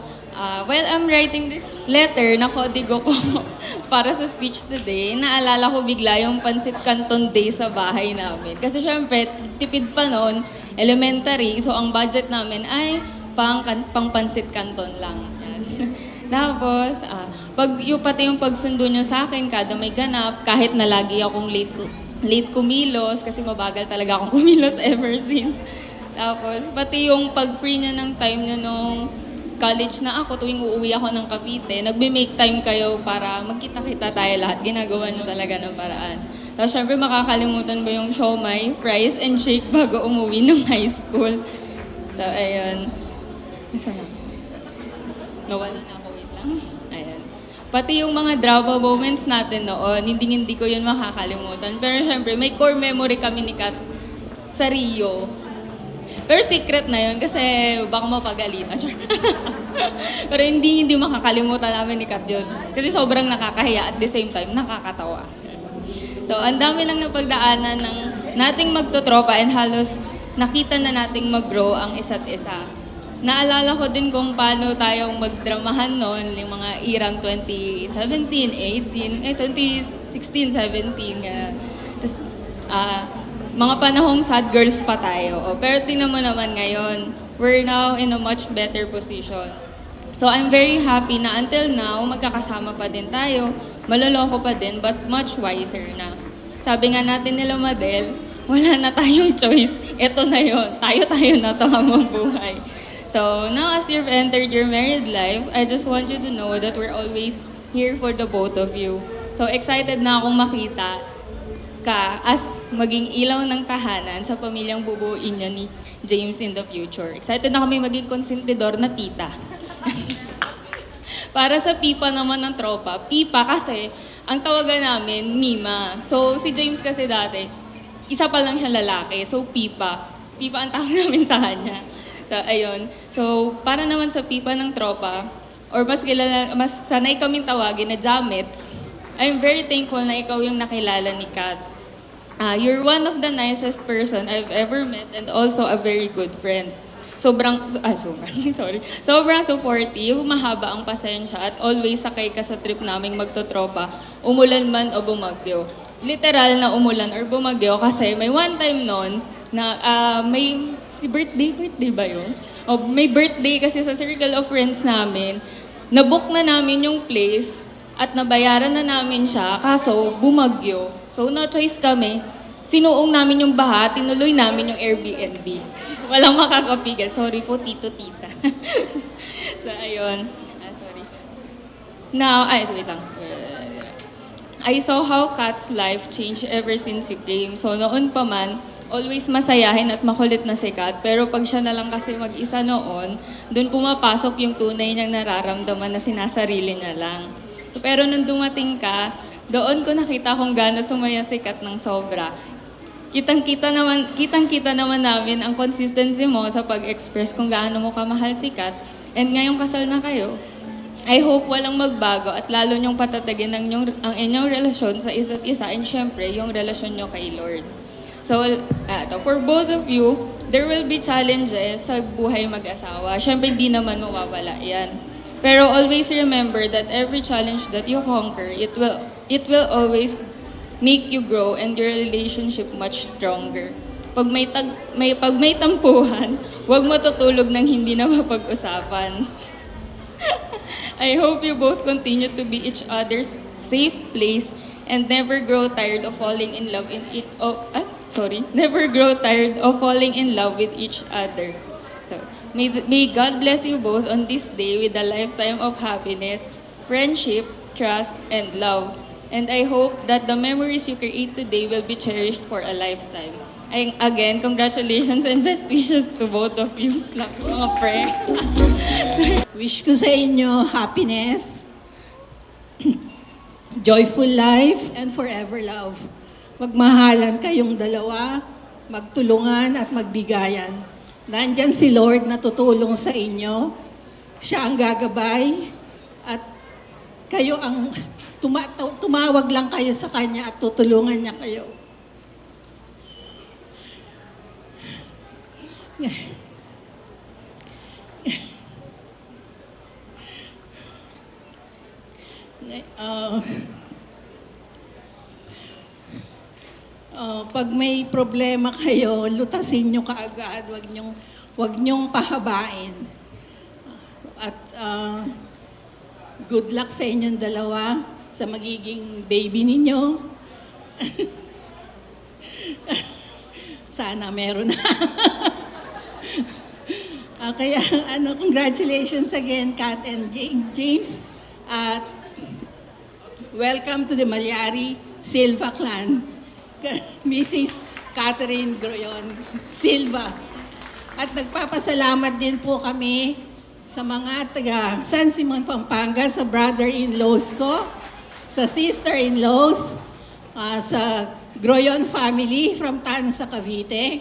while I'm writing this letter na kodigo ko para sa speech today, naalala ko bigla yung Pansit Canton Day sa bahay namin. Kasi syempre, tipid pa noon, elementary, so ang budget namin ay pang Pansit Canton lang. Tapos, pati yung pagsundo niya sa akin, kada may ganap, kahit na lagi akong late kumilos, kasi mabagal talaga akong kumilos ever since. Tapos, pati yung pag-free niya ng time niya nung college na ako, tuwing uuwi ako ng Cavite, nagbe-make time kayo para magkita-kita tayo lahat. Ginagawa niya talaga ng paraan. Tapos, syempre, makakalimutan ba yung siomai, fries, and shake bago umuwi ng high school. So, ayun. Nasaan na? Nawala na ako, wait lang. Ayan. Pati yung mga drama moments natin noon, hindi ko yun makakalimutan. Pero syempre, may core memory kami ni Kat sa Rio. Pero secret na yun kasi baka mapagalitan. Pero hindi makakalimutan namin ni Kat yun. Kasi sobrang nakakahiya at the same time, nakakatawa. So, ang dami nang napagdaanan ng nating magtotropa and halos nakita na nating mag-grow ang isa't isa. Naalala ko din kung paano tayong magdramahan noon, yung mga irang 2017, 2016, 17. Tapos, mga panahong sad girls pa tayo. Pero tingnan mo naman ngayon, we're now in a much better position. So I'm very happy na until now, magkakasama pa din tayo, maloloko pa din, but much wiser na. Sabi nga natin nila Madel, wala na tayong choice. Ito na yon, tayo na to habang buhay. So now as you've entered your married life, I just want you to know that we're always here for the both of you. So excited na akong makita ka as maging ilaw ng tahanan sa pamilyang bubuin niya ni James in the future. Excited na kami maging konsentidor na tita. Para sa pipa naman ng tropa, pipa kasi ang tawagan namin, Mima. So si James kasi dati, isa pa lang siya lalaki, so pipa. Pipa ang tawag namin sa kanya. So, ayun. So, para naman sa pipa ng tropa, or mas sanay kaming tawagin na Jamets, I'm very thankful na ikaw yung nakilala ni Kat. You're one of the nicest person I've ever met and also a very good friend. Sobrang supportive, mahaba ang pasensya at always sakay ka sa trip naming magtotropa, umulan man o bumagyo. Literal na umulan or bumagyo kasi may one time noon na may birthday ba yun? May birthday kasi sa circle of friends namin. Nabook na namin yung place at nabayaran na namin siya, kaso bumagyo. So no choice kami. Sinuong namin yung baha, tinuloy namin yung Airbnb. Walang makakapigil. Sorry po, tito, tita. So ayun. Sorry. Now, wait lang. I saw how Kat's life changed ever since you came. So noon pa man, always masayahin at makulit na si Kat. Pero pag siya na lang kasi mag-isa noon, doon pumapasok yung tunay niyang nararamdaman na sinasarili niya lang. Pero nung dumating ka, doon ko nakita kung gaano sumaya si Kat ng sobra. Kitang-kita naman namin ang consistency mo sa pag-express kung gaano mo kamahal si Kat. And ngayong kasal na kayo, I hope walang magbago at lalo niyong patatagin ang inyong relasyon sa isa't isa and syempre yung relasyon niyo kay Lord. So, for both of you, there will be challenges sa buhay mag-asawa. Siyempre, hindi naman mawawala yan. Pero always remember that every challenge that you conquer, it will always make you grow and your relationship much stronger. Pag may tampuhan, huwag matutulog ng hindi na mapag-usapan. I hope you both continue to be each other's safe place and never grow tired of falling in love never grow tired of falling in love with each other. So, may God bless you both on this day with a lifetime of happiness, friendship, trust, and love. And I hope that the memories you create today will be cherished for a lifetime. And again, congratulations and best wishes to both of you. Mga friend. Wish ko sa inyo happiness, joyful life, and forever love. Magmahalan kayong dalawa, magtulungan at magbigayan. Nandyan si Lord na tutulong sa inyo. Siya ang gagabay at kayo ang tumawag lang kayo sa Kanya at tutulungan niya kayo. Pag may problema kayo, lutasin nyo kaagad, wag nyong pahabain. At good luck sa inyong dalawa, sa magiging baby ninyo. Sana meron na. Kaya congratulations again, Kat and James. At welcome to the Malyari Silva clan. Mrs. Catherine Groyon Silva. At nagpapasalamat din po kami sa mga taga San Simon, Pampanga, sa brother-in-laws ko, sa sister-in-laws, sa Groyon family from Tansa, Cavite,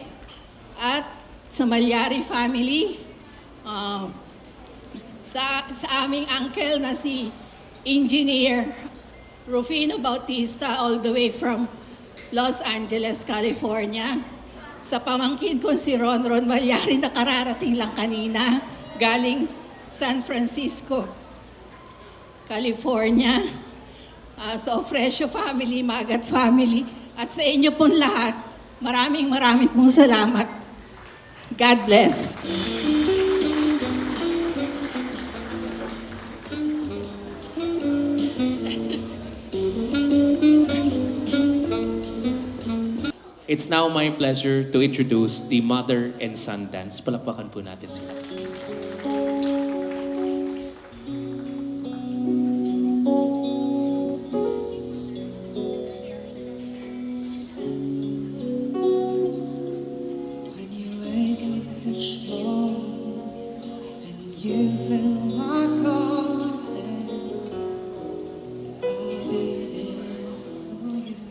at sa Malyari family, sa aming uncle na si Engineer Rufino Bautista all the way from Los Angeles, California. Sa pamangkin ko si Ron Malyari na kararating lang kanina, galing San Francisco, California. Sa Ofrecio family, Magat family, at sa inyo pong lahat, maraming pong salamat. God bless. It's now my pleasure to introduce the mother and son dance. Palakpakan po natin sila. When you wake up each morning and you feel like calling, I'll be there for you.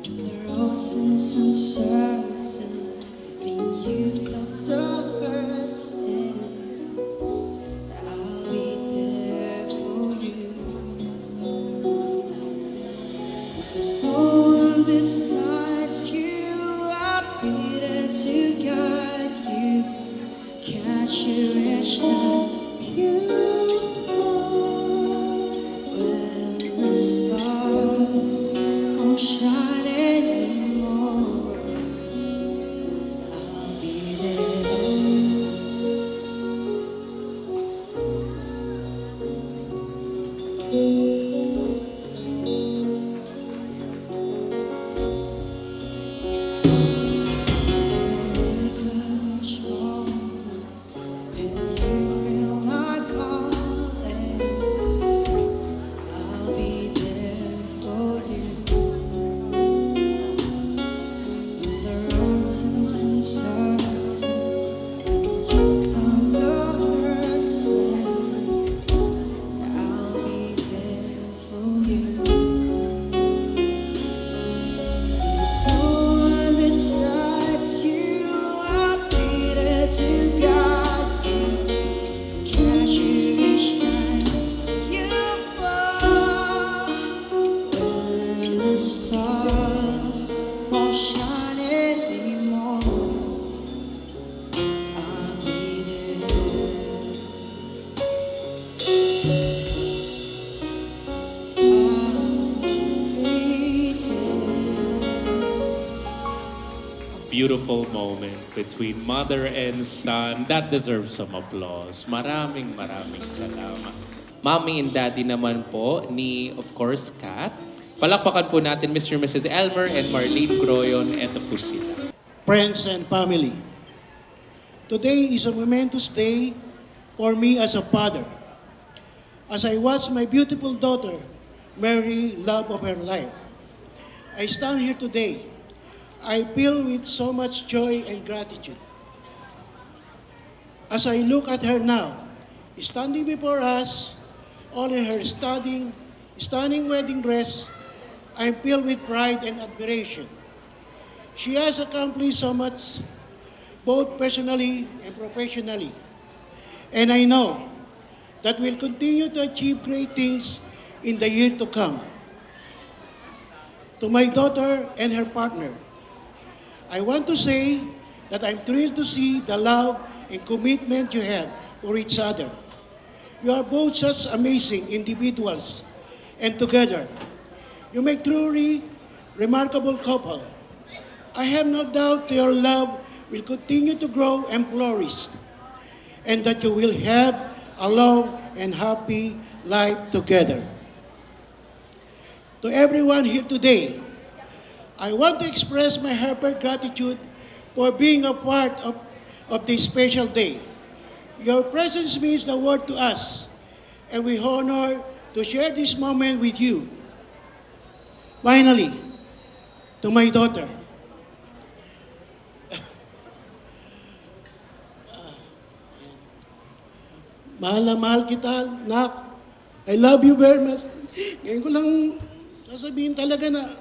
When the road seems uncertain and you start to hurt, I'll be there for you. 'Cause there's no one besides you. I'll be there to guide you, catch you each time you fall. When the stars won't shine anymore, I'll be there. Beautiful moment between mother and son. That deserves some applause. Maraming salamat. Mommy and Daddy naman po ni, of course, Kat. Palakpakan po natin Mr. and Mrs. Elmer and Marlene Groyon. Eto po sila. Friends and family, today is a momentous day for me as a father. As I watch my beautiful daughter, Mary, love of her life, I stand here today. I feel with so much joy and gratitude. As I look at her now, standing before us, all in her stunning wedding dress, I'm filled with pride and admiration. She has accomplished so much, both personally and professionally. And I know that we'll continue to achieve great things in the year to come. To my daughter and her partner, I want to say that I'm thrilled to see the love and commitment you have for each other. You are both such amazing individuals, and together, you make truly remarkable couple. I have no doubt your love will continue to grow and flourish, and that you will have a long and happy life together. To everyone here today, I want to express my heartfelt gratitude for being a part of this special day. Your presence means the world to us, and we honor to share this moment with you. Finally, to my daughter, Mahal na mahal kita, nak. I love you very much. Ngayon ko lang sasabihin talaga na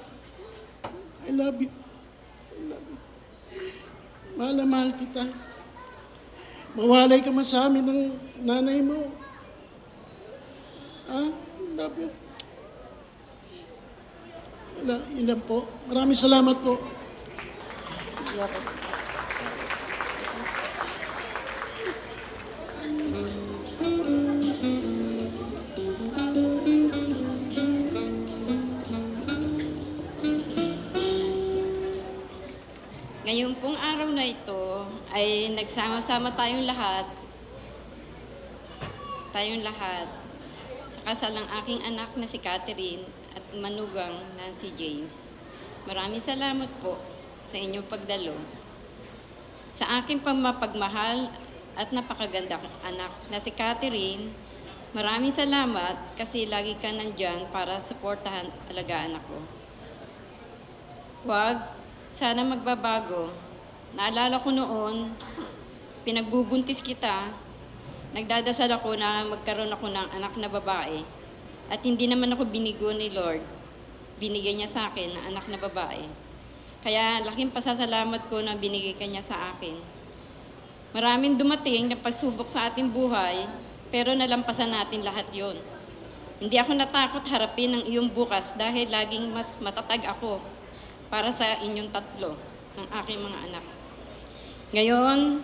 I love you. I love you. Mahal na mahal kita. Mawalay ka man sa amin ng nanay mo. I love you. Yun lang po. Maraming salamat po. Ngayon pong araw na ito ay nagsama-sama tayong lahat sa kasal ng aking anak na si Catherine at manugang na si James. Maraming salamat po sa inyong pagdalo. Sa aking pagmapagmahal at napakaganda anak na si Catherine, maraming salamat kasi lagi ka nandyan para suportahan at alagaan ako. Huwag sana magbabago. Naalala ko noon, pinagbubuntis kita, nagdadasal ako na magkaroon ako ng anak na babae. At hindi naman ako binigo ni Lord. Binigay niya sa akin na anak na babae. Kaya laking pasasalamat ko na binigay ka niya sa akin. Maraming dumating na pagsubok sa ating buhay, pero nalampasan natin lahat yon. Hindi ako natakot harapin ang iyong bukas dahil laging mas matatag ako para sa inyong tatlo ng aking mga anak. Ngayon,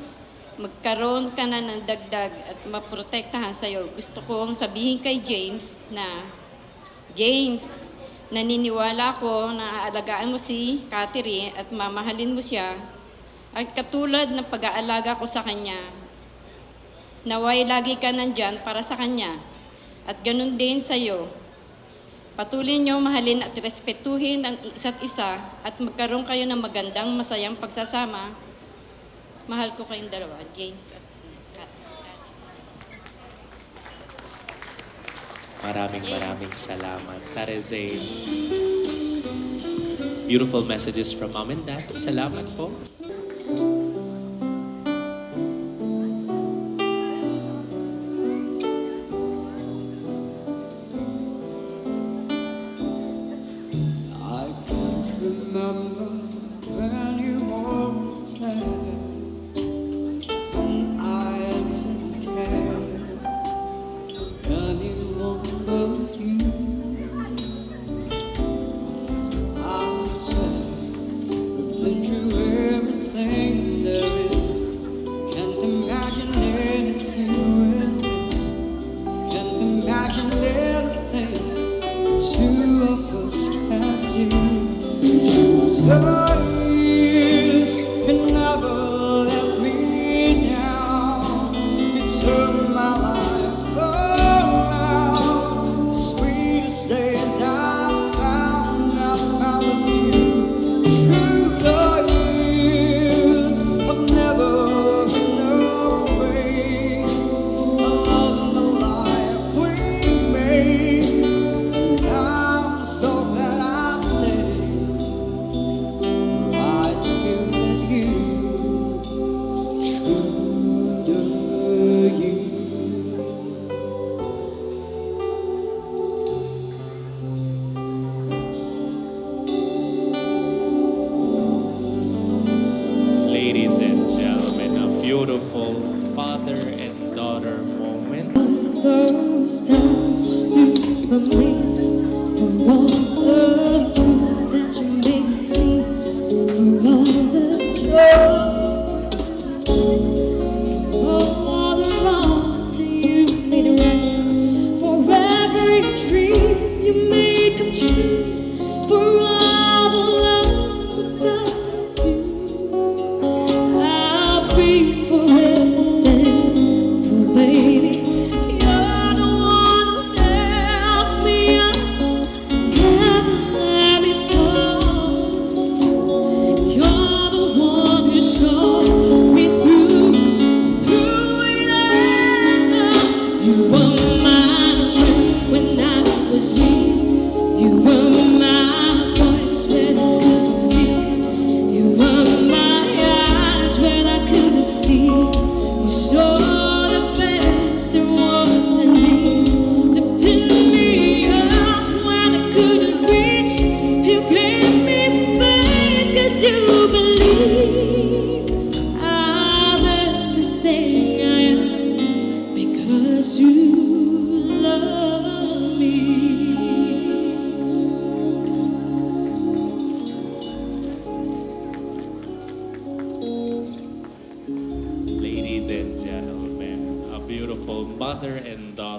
magkaroon ka na ng dagdag at maprotektahan sa iyo. Gusto kong sabihin kay James na, James, naniniwala ko na aalagaan mo si Catherine at mamahalin mo siya. At katulad ng pag-aalaga ko sa kanya, naway lagi ka nandyan para sa kanya. At ganun din sa iyo. Patuloy niyo mahalin at respetuhin ang isa't isa at magkaroon kayo ng magandang, masayang pagsasama. Mahal ko kayong dalawa, James at Kat. Maraming salamat. That is a beautiful messages from Mom and Dad. Salamat po. I can't remember when you always had an eye to care for anyone but you. I'm sorry, we've been through everything there is. Can't imagine anything else. Can't imagine anything the two of us can do. Stories can never let me down. You turned my life around. The sweetest days I found with you. Through the years, I've never been afraid of loving the life we made. I'm so glad I stayed right here with you, true to you. Ladies and gentlemen, a beautiful father and daughter moment. Those times just to remain for all the truth that you make me see, for all the joy, for all the wrong that you made right, for every dream you made come true, for all the love I felt you. I'll be forever thankful, baby. You're the one who helped me up, never let me fall. You're the one who saw me through it all. You were my strength when I was weak. You were my voice when I couldn't speak. You were my eyes when I couldn't see. You saw the best there was.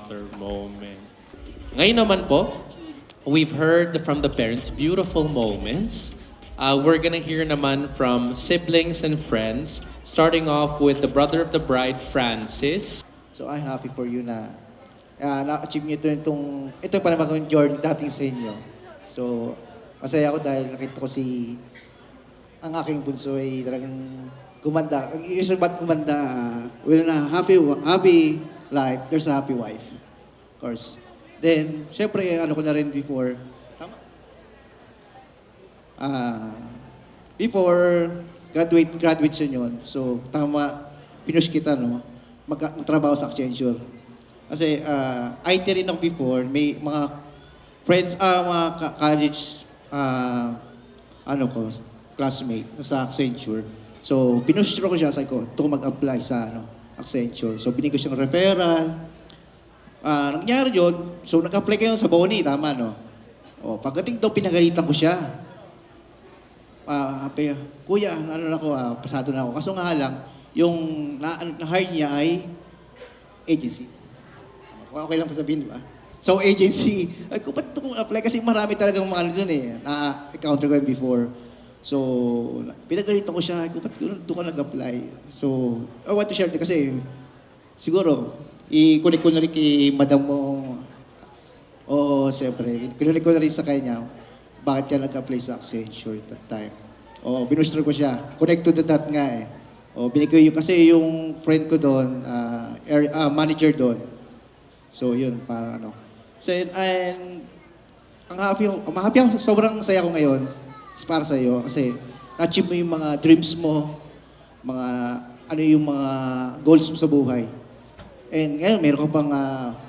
mother moment. Ngayon naman po, we've heard from the parents beautiful moments. We're gonna hear naman from siblings and friends, starting off with the brother of the bride, Francis. So I'm happy for you na na-achieve niyo ito pa naman yung journey dating sa inyo. So masaya ako dahil nakita ko ang aking bunso ay talagang gumanda. Yung isa ba't gumanda, with a happy life, there's a happy wife. Of course. Then, syempre, ko na rin before, before graduation yun. So, tama, pinush kita, no? Magtrabaho sa Accenture. Kasi, IT rin ako before, may mga friends, mga college, classmate sa Accenture. So, pinush ko siya, sabi ko, ito ko mag-apply sa Accenture. So, binigay ko siyang referral. Nangyari yun, so nag-apply kayo sa Boni, tama, no? O, pagdating daw, pinagalitan ko siya. Kuya, pasado na ako. Kaso nga lang, yung na-hire niya ay agency. Okay lang pa sabihin, di ba? So, agency. Ay, ba't ito kung apply? Kasi marami talagang mga doon na-encounter ko before. So, pinagalitan ko siya. Ay, ba't ito ko nag-apply? So, I want to share it kasi, siguro, i-connect ko na rin kay madam mo. Oo, siyempre. Connect ko na rin sa kanya. Bakit ka nag-apply sa Accenture that time? Oo, binustor ko siya. Connect to the dot nga eh. Oo, binigay yung, kasi yung friend ko doon, manager doon. So, yun, para So, and, happy ako, sobrang saya ko ngayon para sa iyo kasi na-achieve mo yung mga dreams mo, yung mga goals mo sa buhay. And ngayon, meron ka pang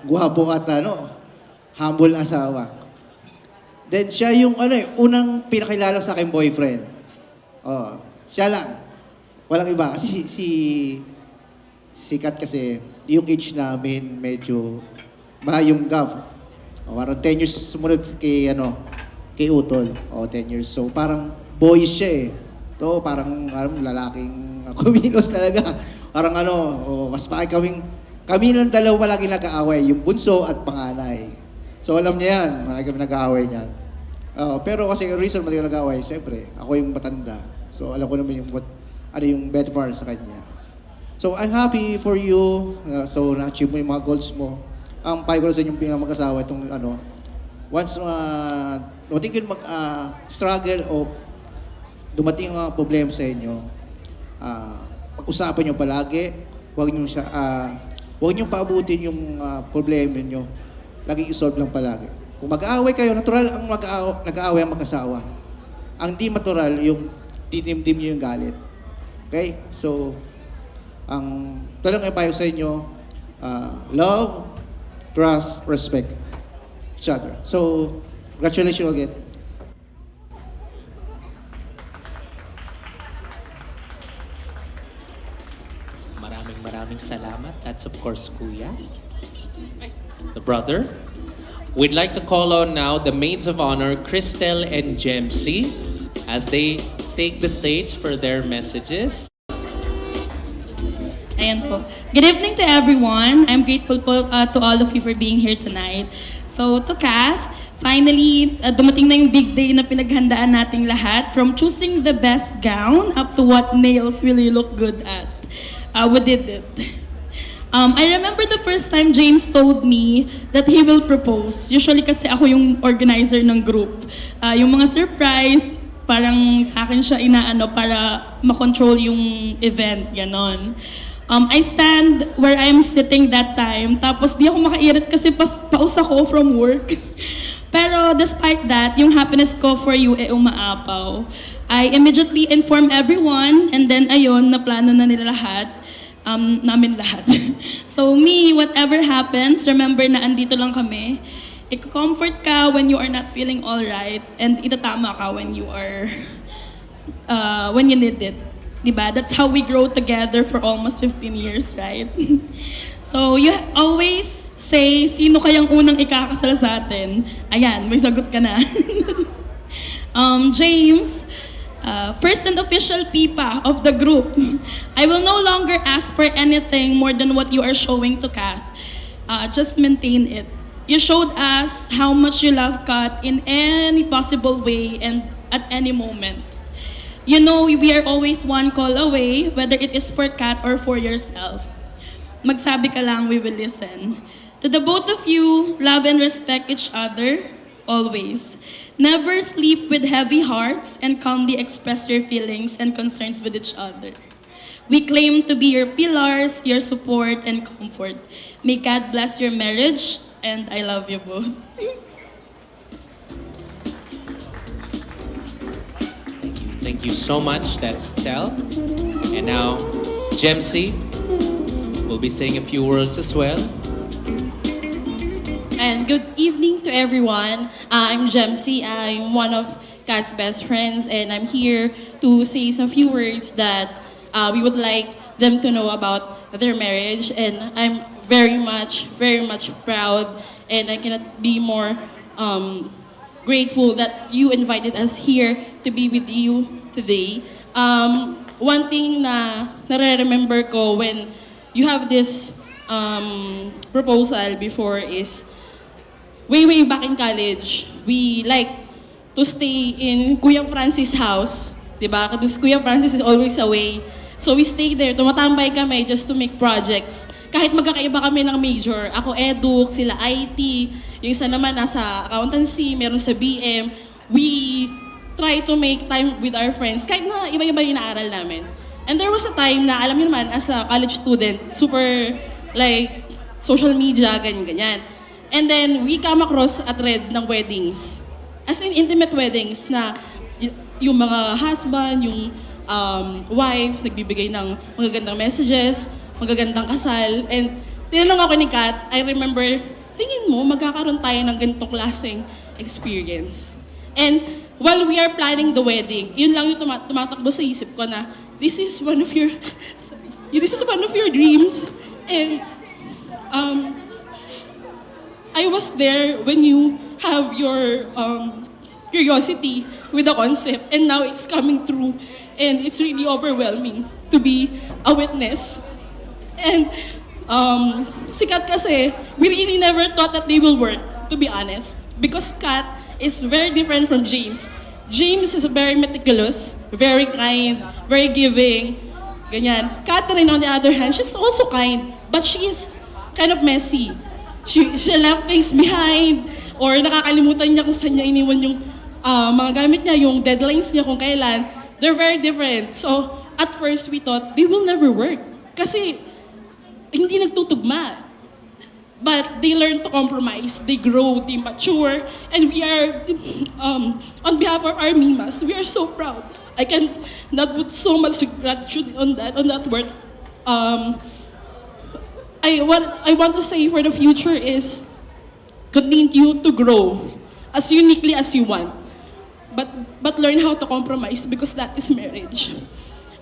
guwapo at humble na asawa. Then siya yung unang pinakilala sa aking boyfriend. Oh, siya lang. Walang iba. Kasi si Kat kasi, yung age namin medyo yung gap. Parang 10 years sumunod kay Utol. 10 years. So parang boyish siya eh. To parang lalaking kumilos talaga. Parang mas kami lang dalawa palagi nag-aaway, yung bunso at panganay. So alam niya yan, malagi kami nag-aaway niyan. Pero kasi reason malagi nag-aaway, siyempre, ako yung matanda. So alam ko naman yung better para sa kanya. So I'm happy for you. So na-achieve mo yung mga goals mo. Ang payo ko sa inyong pinamag-asawa itong once dumating kayo struggle o dumating ang mga problema sa inyo, pag-usapan nyo palagi, huwag nyo paabutin yung problema nyo. Laging isolve lang palagi. Kung mag-aaway kayo, natural ang nag-aaway ang mag-asawa. Ang di natural, yung titim-tim nyo yung galit. Okay? So, talagang ipayo sa inyo, love, trust, respect each other. So, congratulations again. Maraming salamat. That's of course Kuya, the brother. We'd like to call on now the maids of honor, Cristel and Jemsy, as they take the stage for their messages. Ayan po. Good evening to everyone. I'm grateful po to all of you for being here tonight. So to Kath, finally, dumating na yung big day na pinaghandaan nating lahat, from choosing the best gown up to what nails really look good at. We did it. I remember the first time James told me that he will propose. Usually kasi ako yung organizer ng group. Yung mga surprise, parang sa akin siya inaano para makontrol yung event, ganon. I stand where I'm sitting that time, tapos di ako makairit kasi paus ako from work. Pero despite that, yung happiness ko for you umaapaw. I immediately inform everyone, and then ayun, naplano na nila lahat. Namin lahat. So me, whatever happens, remember na andito lang kami. I-comfort ka when you are not feeling alright, and itatama ka when you are, when you need it. Diba? That's how we grow together for almost 15 years, right? So you always say, sino kayang unang ikakasal sa atin? Ayan, may sagot ka na. James, first and official pipa of the group. I will no longer ask for anything more than what you are showing to Kath. just maintain it. You showed us how much you love Kat in any possible way and at any moment. You know, we are always one call away, whether it is for Kat or for yourself. Magsabi ka lang, we will listen. To the both of you, love and respect each other, always. Never sleep with heavy hearts and calmly express your feelings and concerns with each other. We claim to be your pillars, your support, and comfort. May God bless your marriage, and I love you both. Thank you so much. That's Tel. And now, Jemsy will be saying a few words as well. And good evening to everyone. I'm Jemsy. I'm one of Kat's best friends, and I'm here to say some few words that we would like them to know about their marriage. And I'm very much proud, and I cannot be more grateful that you invited us here to be with you today. One thing na nare-remember ko when you have this proposal before is way back in college, we like to stay in Kuya Francis' house, diba? Because Kuya Francis is always away. So we stay there, tumatambay kami just to make projects. Kahit magkakaiba kami ng major, ako eduk, sila IT, yung isa naman nasa accountancy, meron sa BM, we try to make time with our friends, kahit na iba-iba yung inaaral namin. And there was a time na, alam niyo naman, as a college student, super like social media, ganyan. And then we come across a thread ng weddings. As in intimate weddings na yung mga husband, yung wife, nagbibigay ng magagandang messages, magagandang kasal. And tinanong ako ni Kat, I remember, tingin mo, magkakaroon tayo ng ganitong klaseng experience. And while we are planning the wedding, yun lang yung tumatakbo sa isip ko na, this is one of your dreams. And I was there when you have your curiosity with the concept, and now it's coming through, and it's really overwhelming to be a witness. And si Kat kasi, we really never thought that they will work, to be honest, because Kat is very different from James. James is very meticulous, very kind, very giving, ganyan. Catherine, on the other hand, she's also kind, but she's kind of messy. She left things behind, or nakakalimutan niya kung saan niya iniwan yung mga gamit niya, yung deadlines niya kung kailan. They're very different. So, at first, we thought, they will never work. Kasi, hindi nagtutugma. But they learn to compromise, they grow, they mature, and we are, on behalf of our Mimas, we are so proud. I can not put so much gratitude on that word. I want to say for the future is continue to grow as uniquely as you want, but learn how to compromise, because that is marriage.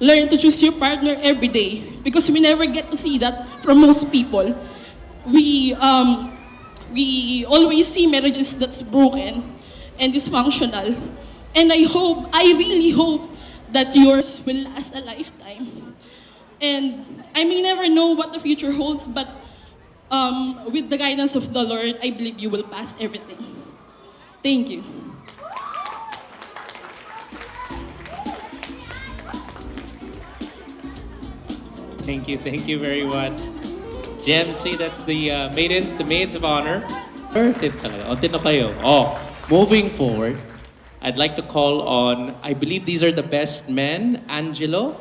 Learn to choose your partner every day, because we never get to see that from most people. We always see marriages that's broken and dysfunctional, and I really hope that yours will last a lifetime. And I may never know what the future holds, but with the guidance of the Lord, I believe you will pass everything. Thank you. Thank you very much. Jemsy, that's the maids of honor. Tino kayo. Moving forward, I'd like to call on, I believe these are the best men, Angelo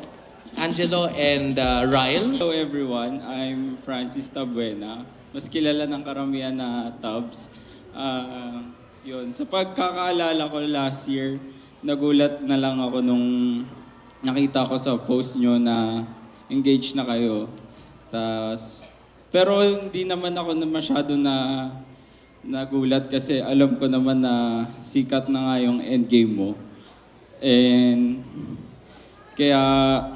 and Ryle. Hello everyone, I'm Francis Tabuena. Mas kilala ng karamihan na Tabs. Yun, sa pagkakaalala ko last year, nagulat na lang ako nung nakita ko sa post nyo na engaged na kayo. Pero hindi naman ako masyado na nagulat kasi alam ko naman na sikat na nga yung endgame mo. And kaya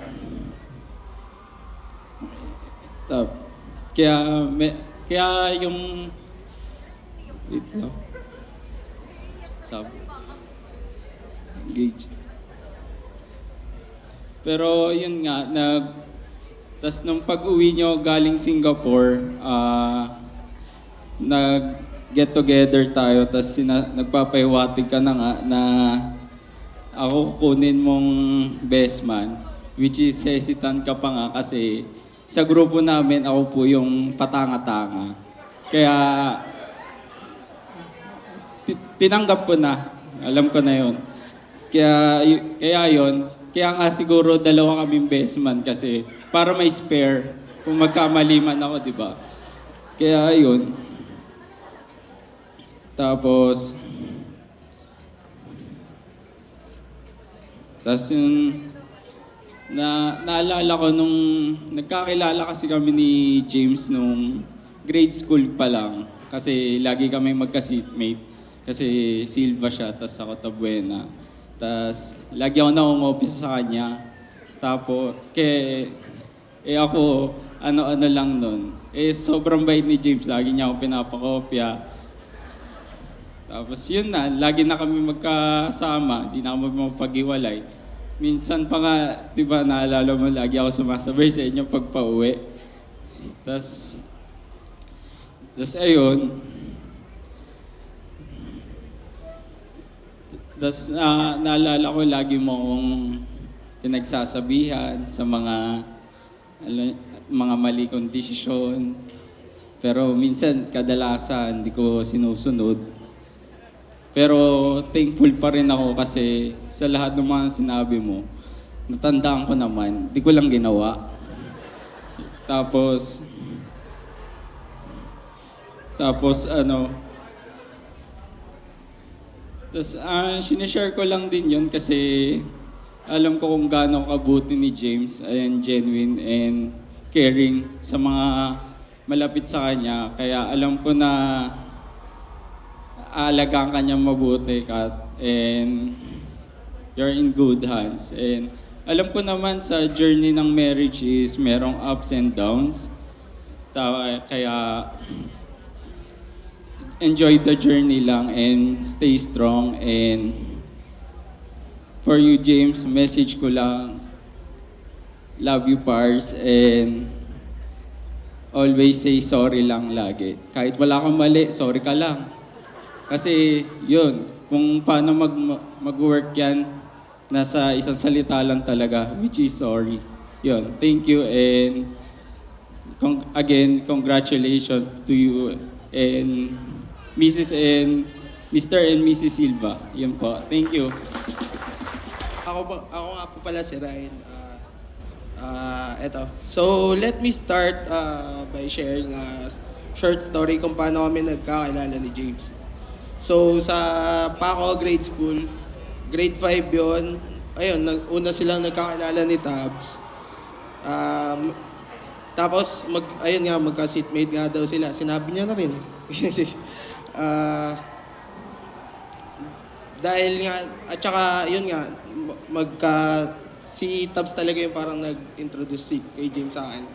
yung wait lang. Engage. Pero yun nga, tas nung pag-uwi nyo galing Singapore, nag-get together tayo, tapos nagpapahiwatig ka na nga na ako kunin mong best man, which is hesitant ka pa nga kasi sa grupo namin ako po yung patanga-tanga. Kaya tinanggap ko na, alam ko na yon. Kaya nga siguro dalawa kaming best man kasi para may spare kung magkamali man ako, di ba? Kaya yun. Tapos yung naalala ko nung nagkakilala kasi kami ni James nung grade school pa lang. Kasi lagi kami magka-seatmate. Kasi Silva siya, tas ako Tabuena. Tas lagi ako nakungopis sa kanya. Tapos, ako, ano-ano lang nun. Sobrang bait ni James, lagi niya ako pinapakopya. Tapos yun na, lagi na kami magkasama, di na kami mapag-iwalay. Minsan pa nga, di ba, naalala mo, lagi ako sumasabay sa inyo pagpa-uwi. Tapos ayun. Tapos naalala ko, lagi mo akong pinagsasabihan sa mga mali kong desisyon. Pero minsan, kadalasan, di ko sinusunod. Pero thankful pa rin ako kasi sa lahat ng mga sinabi mo, natandaan ko naman, di ko lang ginawa. Tapos sinishare ko lang din yun kasi alam ko kung gaano kabuti ni James and genuine and caring sa mga malapit sa kanya. Kaya alam ko na aalagaan ka niya mabuti, Kat, and you're in good hands. And alam ko naman sa journey ng marriage is merong ups and downs. Kaya enjoy the journey lang and stay strong. And for you, James, message ko lang, love you, Pars, and always say sorry lang lagi. Kahit wala kang mali, sorry ka lang. Kasi yun, kung paano mag-work yan, nasa isang salita lang talaga, which is sorry. Yun, thank you and again, congratulations to you and Mrs. and Mr. and Mrs. Silva. Yun po, thank you. Ako nga po pala si Ryan. Eto. So, let me start by sharing a short story kung paano kami nagkakilala ni James. So, sa Paco Grade School, grade 5 yon. Ayun, una silang nagkakilala ni Tabs. Tapos, magka-seatmate nga daw sila. Sinabi niya na rin. Dahil nga, at saka, yun nga, si Tabs talaga yung parang nag-introduce kay James sa akin.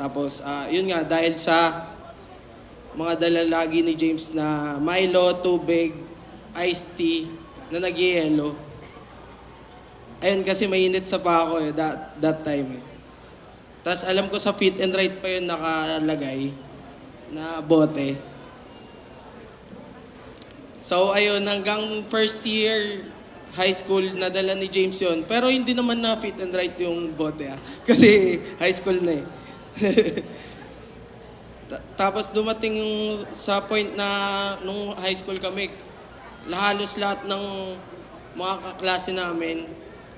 Tapos, yun nga, dahil sa mga dalalagi ni James na Milo, tubig, iced tea, na nag-yelo. Ayun, kasi mainit sa Paco that time. Tapos alam ko sa Fit and Right pa yun nakalagay na bote. So ayun, hanggang first year high school, nadala ni James yun. Pero hindi naman na Fit and Right yung bote kasi high school na eh. Tapos dumating sa point na nung high school kami, halos lahat ng mga kaklase namin,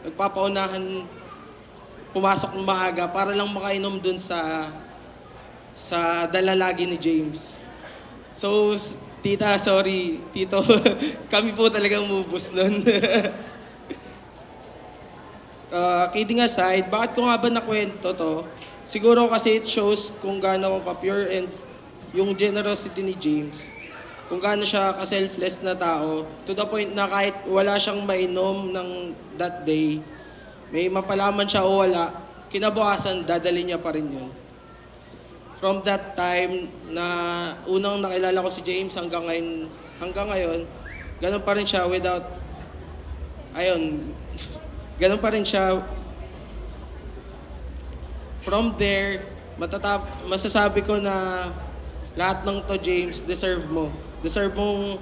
nagpapaunahan pumasok ng maaga para lang makainom dun sa dalalagi ni James. So, tita, sorry, tito, kami po talagang mubos nun. Kidding aside, bakit ko nga ba nakwento to? Siguro kasi it shows kung gaano ka-pure and yung generosity ni James. Kung gaano siya ka-selfless na tao, to the point na kahit wala siyang mainom ng that day, may mapalaman siya o wala, kinabukasan, dadali niya pa rin yun. From that time na unang nakilala ko si James hanggang ngayon, ganun pa rin siya ganun pa rin siya. From there, masasabi ko na lahat ng to, James, deserve mo. Deserve mong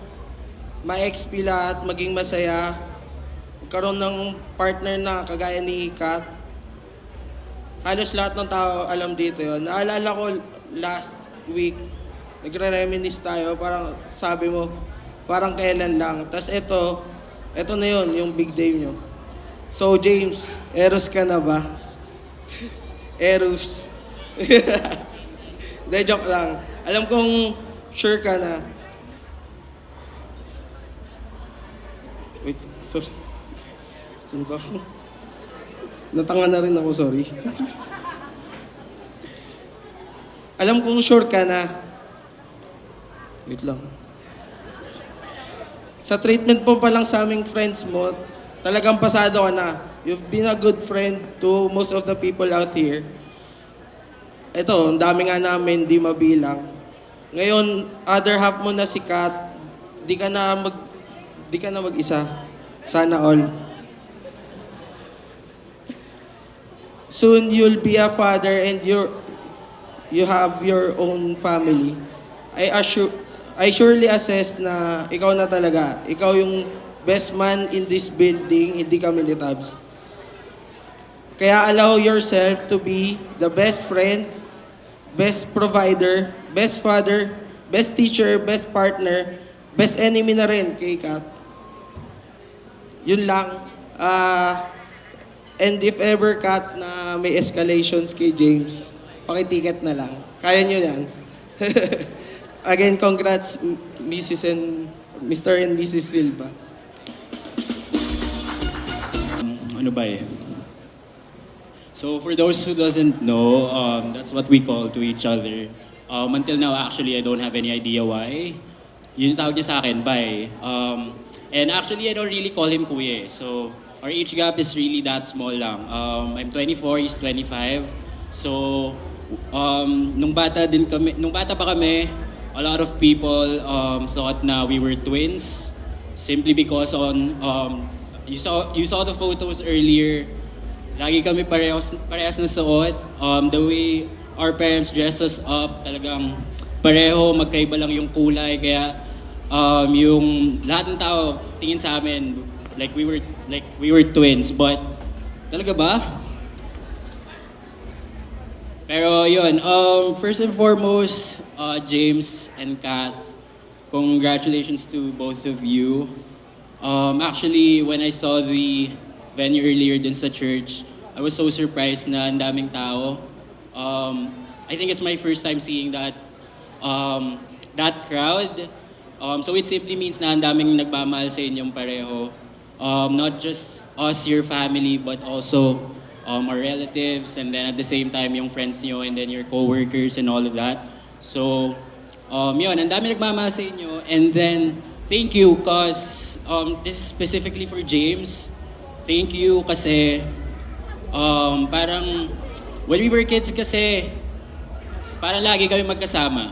ma-XP lahat, maging masaya, magkaroon ng partner na kagaya ni Kat. Halos lahat ng tao alam dito yun. Naalala ko last week, nagre-reminisce tayo, parang sabi mo, parang kailan lang. Tapos ito na yun, yung big day nyo. So James, Eros ka na ba? Eros. Hindi, joke lang. Alam kong sure ka na. Wait, sorry. Sino ba ako? Natanga na rin ako, sorry. Alam kong sure ka na. Wait lang. Sa treatment po pa lang sa aming friends mo, talagang pasado ka na. You've been a good friend to most of the people out here. Ito, ang dami nga namin, di mabilang. Ngayon, other half mo na si Kat, di ka na mag-isa. Sana all. Soon, you'll be a father and you have your own family. I surely assess na ikaw na talaga. Ikaw yung best man in this building, hindi kami ni Tabs. Kaya allow yourself to be the best friend, best provider, best father, best teacher, best partner, best enemy na rin kay Kat. Yun lang. And if ever, Kat, na may escalations kay James, pakitiket na lang. Kaya nyo yan. Again, congrats, Mr. and Mrs. Silva. Ano ba eh? So for those who doesn't know, that's what we call to each other. Until now, actually, I don't have any idea why. Yun tawag niya sa akin, bye. And actually, I don't really call him kuya. So our age gap is really that small lang. I'm 24, he's 25. So nung bata pa kami, a lot of people thought na we were twins simply because you saw the photos earlier. Lagi kami parehas na suot. The way our parents dress us up, talagang pareho, magkaiba lang yung kulay. Kaya yung lahat ng tao tingin sa amin like we were twins. But talaga ba? Pero yun, first and foremost, James and Kath, congratulations to both of you. Actually, when I saw the venue earlier dun sa church, I was so surprised na ang daming tao. I think it's my first time seeing that crowd. So it simply means na ang daming nagmamahal sa inyong pareho. Not just us, your family, but also our relatives, and then at the same time yung friends nyo, and then your co-workers and all of that. So, yun, ang dami nagmamahal sa inyo. And then, thank you because this is specifically for James. Thank you kasi parang when we were kids kasi parang lagi kami magkasama.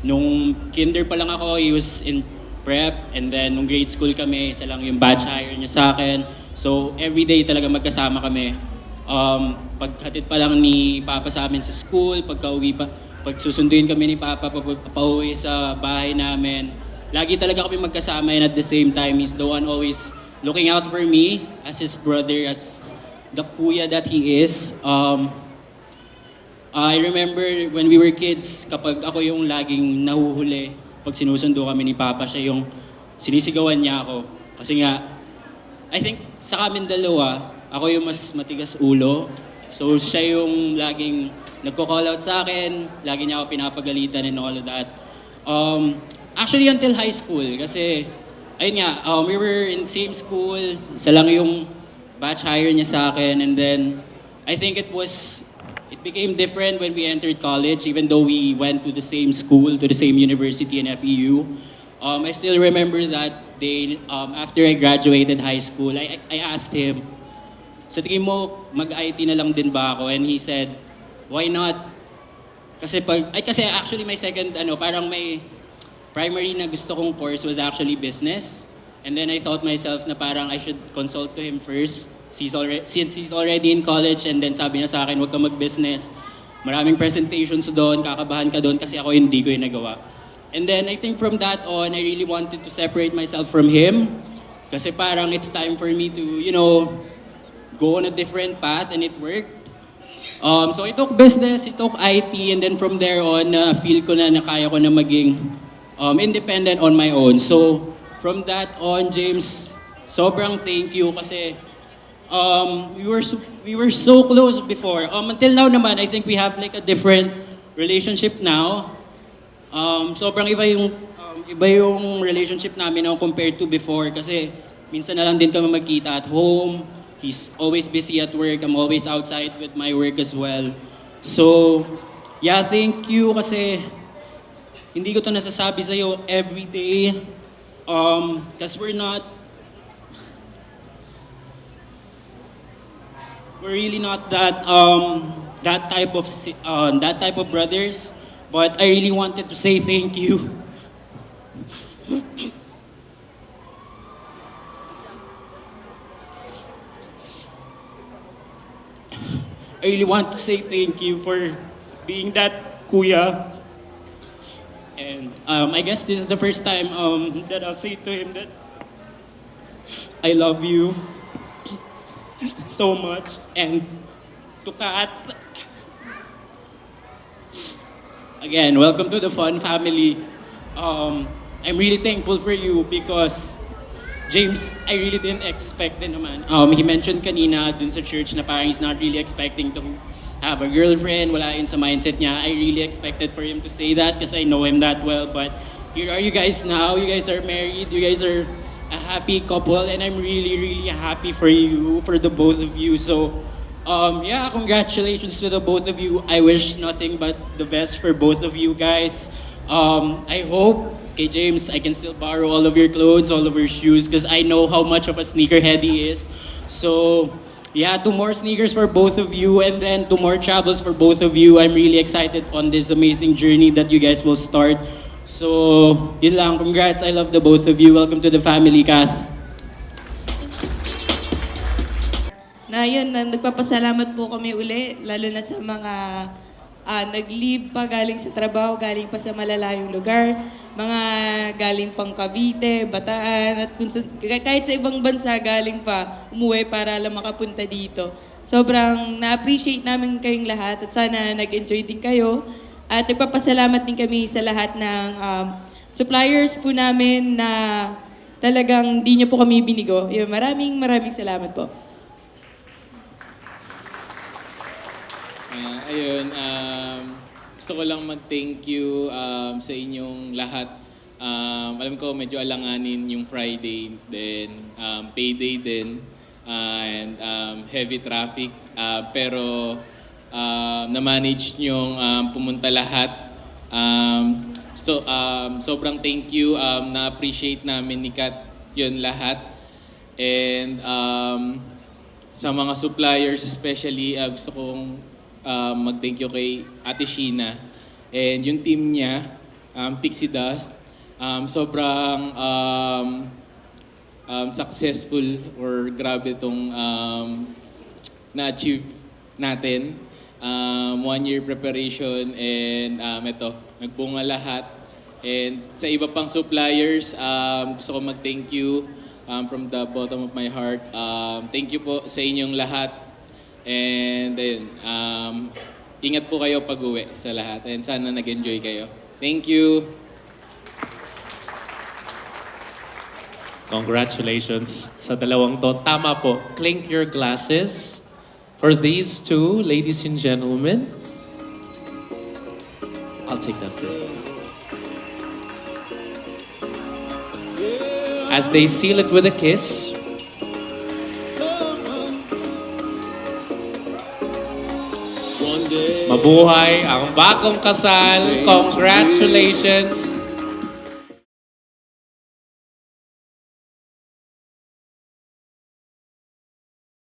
Nung kinder pa lang ako, he was in prep, and then nung grade school kami, isa lang yung batch hire niya sa akin. So, everyday talaga magkasama kami. Paghatid pa lang ni Papa sa amin sa school, pag susunduin kami ni Papa pauwi sa bahay namin, lagi talaga kami magkasama, and at the same time, he's the one always looking out for me as his brother, as the kuya that he is. I remember when we were kids, kapag ako yung laging nahuhuli, pag sinusundo kami ni Papa, siya yung sinisigawan niya ako. Kasi nga, I think sa kami dalawa, ako yung mas matigas ulo. So siya yung laging nagko-call out sa akin, lagi niya ako pinapagalitan and all of that. Actually until high school, kasi ayun nga, we were in same school, isa lang yung batch hire niya sa akin, and then I think it became different when we entered college, even though we went to the same school, to the same university in FEU. I still remember that day, after I graduated high school, I asked him, sa tingin mo, mag-IT na lang din ba ako? And he said, why not? Kasi actually my second, parang may primary na gusto kong course was actually business. And then I thought myself na parang I should consult to him first, since he's already in college, and then sabi niya sa akin, huwag ka mag-business. maraming presentations doon, kakabahan ka doon kasi ako hindi ko yung nagawa. And then I think from that on, I really wanted to separate myself from him kasi parang it's time for me to, go on a different path, and it worked. So I took business, I took IT, and then from there on, feel ko na kaya ko na maging independent on my own. So from that on, James, sobrang thank you kasi we were so close before. Until now naman, I think we have like a different relationship now. Sobrang iba yung relationship namin now compared to before kasi minsan na lang din kami magkita at home. He's always busy at work. I'm always outside with my work as well. So, yeah, thank you kasi hindi ko to nasasabi sa'yo every day. Because we're really not that type of brothers. But I really wanted to say thank you. I really want to say thank you for being that kuya. And I guess this is the first time that I'll say to him that I love you so much. And to Kat, again, welcome to the Fun family. I'm really thankful for you because James, I really didn't expect din naman. He mentioned kanina dun sa church na parang he's not really expecting to have a girlfriend. Wala yun sa mindset niya. I really expected for him to say that because I know him that well. But here are you guys now. You guys are married. You guys are a happy couple. And I'm really, really happy for you, for the both of you. So, yeah, congratulations to the both of you. I wish nothing but the best for both of you guys. I hope, kay James, I can still borrow all of your clothes, all of your shoes, because I know how much of a sneakerhead he is. So, yeah, 2 more sneakers for both of you, and then 2 more travels for both of you. I'm really excited on this amazing journey that you guys will start. So, yun lang. Congrats. I love the both of you. Welcome to the family, Kath. Na yun, nagpapasalamat po kami uli, lalo na sa mga nag-leave pa galing sa trabaho, galing pa sa malalayong lugar, mga galing pang Cavite, Bataan, at kahit sa ibang bansa galing pa, umuwi para lang makapunta dito. Sobrang na-appreciate namin kayong lahat at sana nag-enjoy din kayo. At nagpapasalamat din kami sa lahat ng suppliers po namin na talagang di niyo po kami binigo. Maraming salamat po. Ayun, gusto ko lang mag-thank you sa inyong lahat. Alam ko medyo alanganin yung Friday, then payday din, and heavy traffic. Pero na-manage nyong pumunta lahat. Sobrang thank you. Na-appreciate namin ni Kat yun lahat. And sa mga suppliers especially, gusto kong mag-thank you kay Ate Sheena and yung team niya, Pixie Dust. Sobrang successful or grabe itong na-achieve natin. 1 year preparation and ito, nagbunga lahat. And sa iba pang suppliers, gusto ko mag-thank you from the bottom of my heart. Thank you po sa inyong lahat. And ayun, ingat po kayo pag-uwi sa lahat and sana nag-enjoy kayo. Thank you! Congratulations sa dalawang to. Tama po, clink your glasses for these 2, ladies and gentlemen. I'll take that drink. As they seal it with a kiss, mabuhay ang bagong kasal. Congratulations!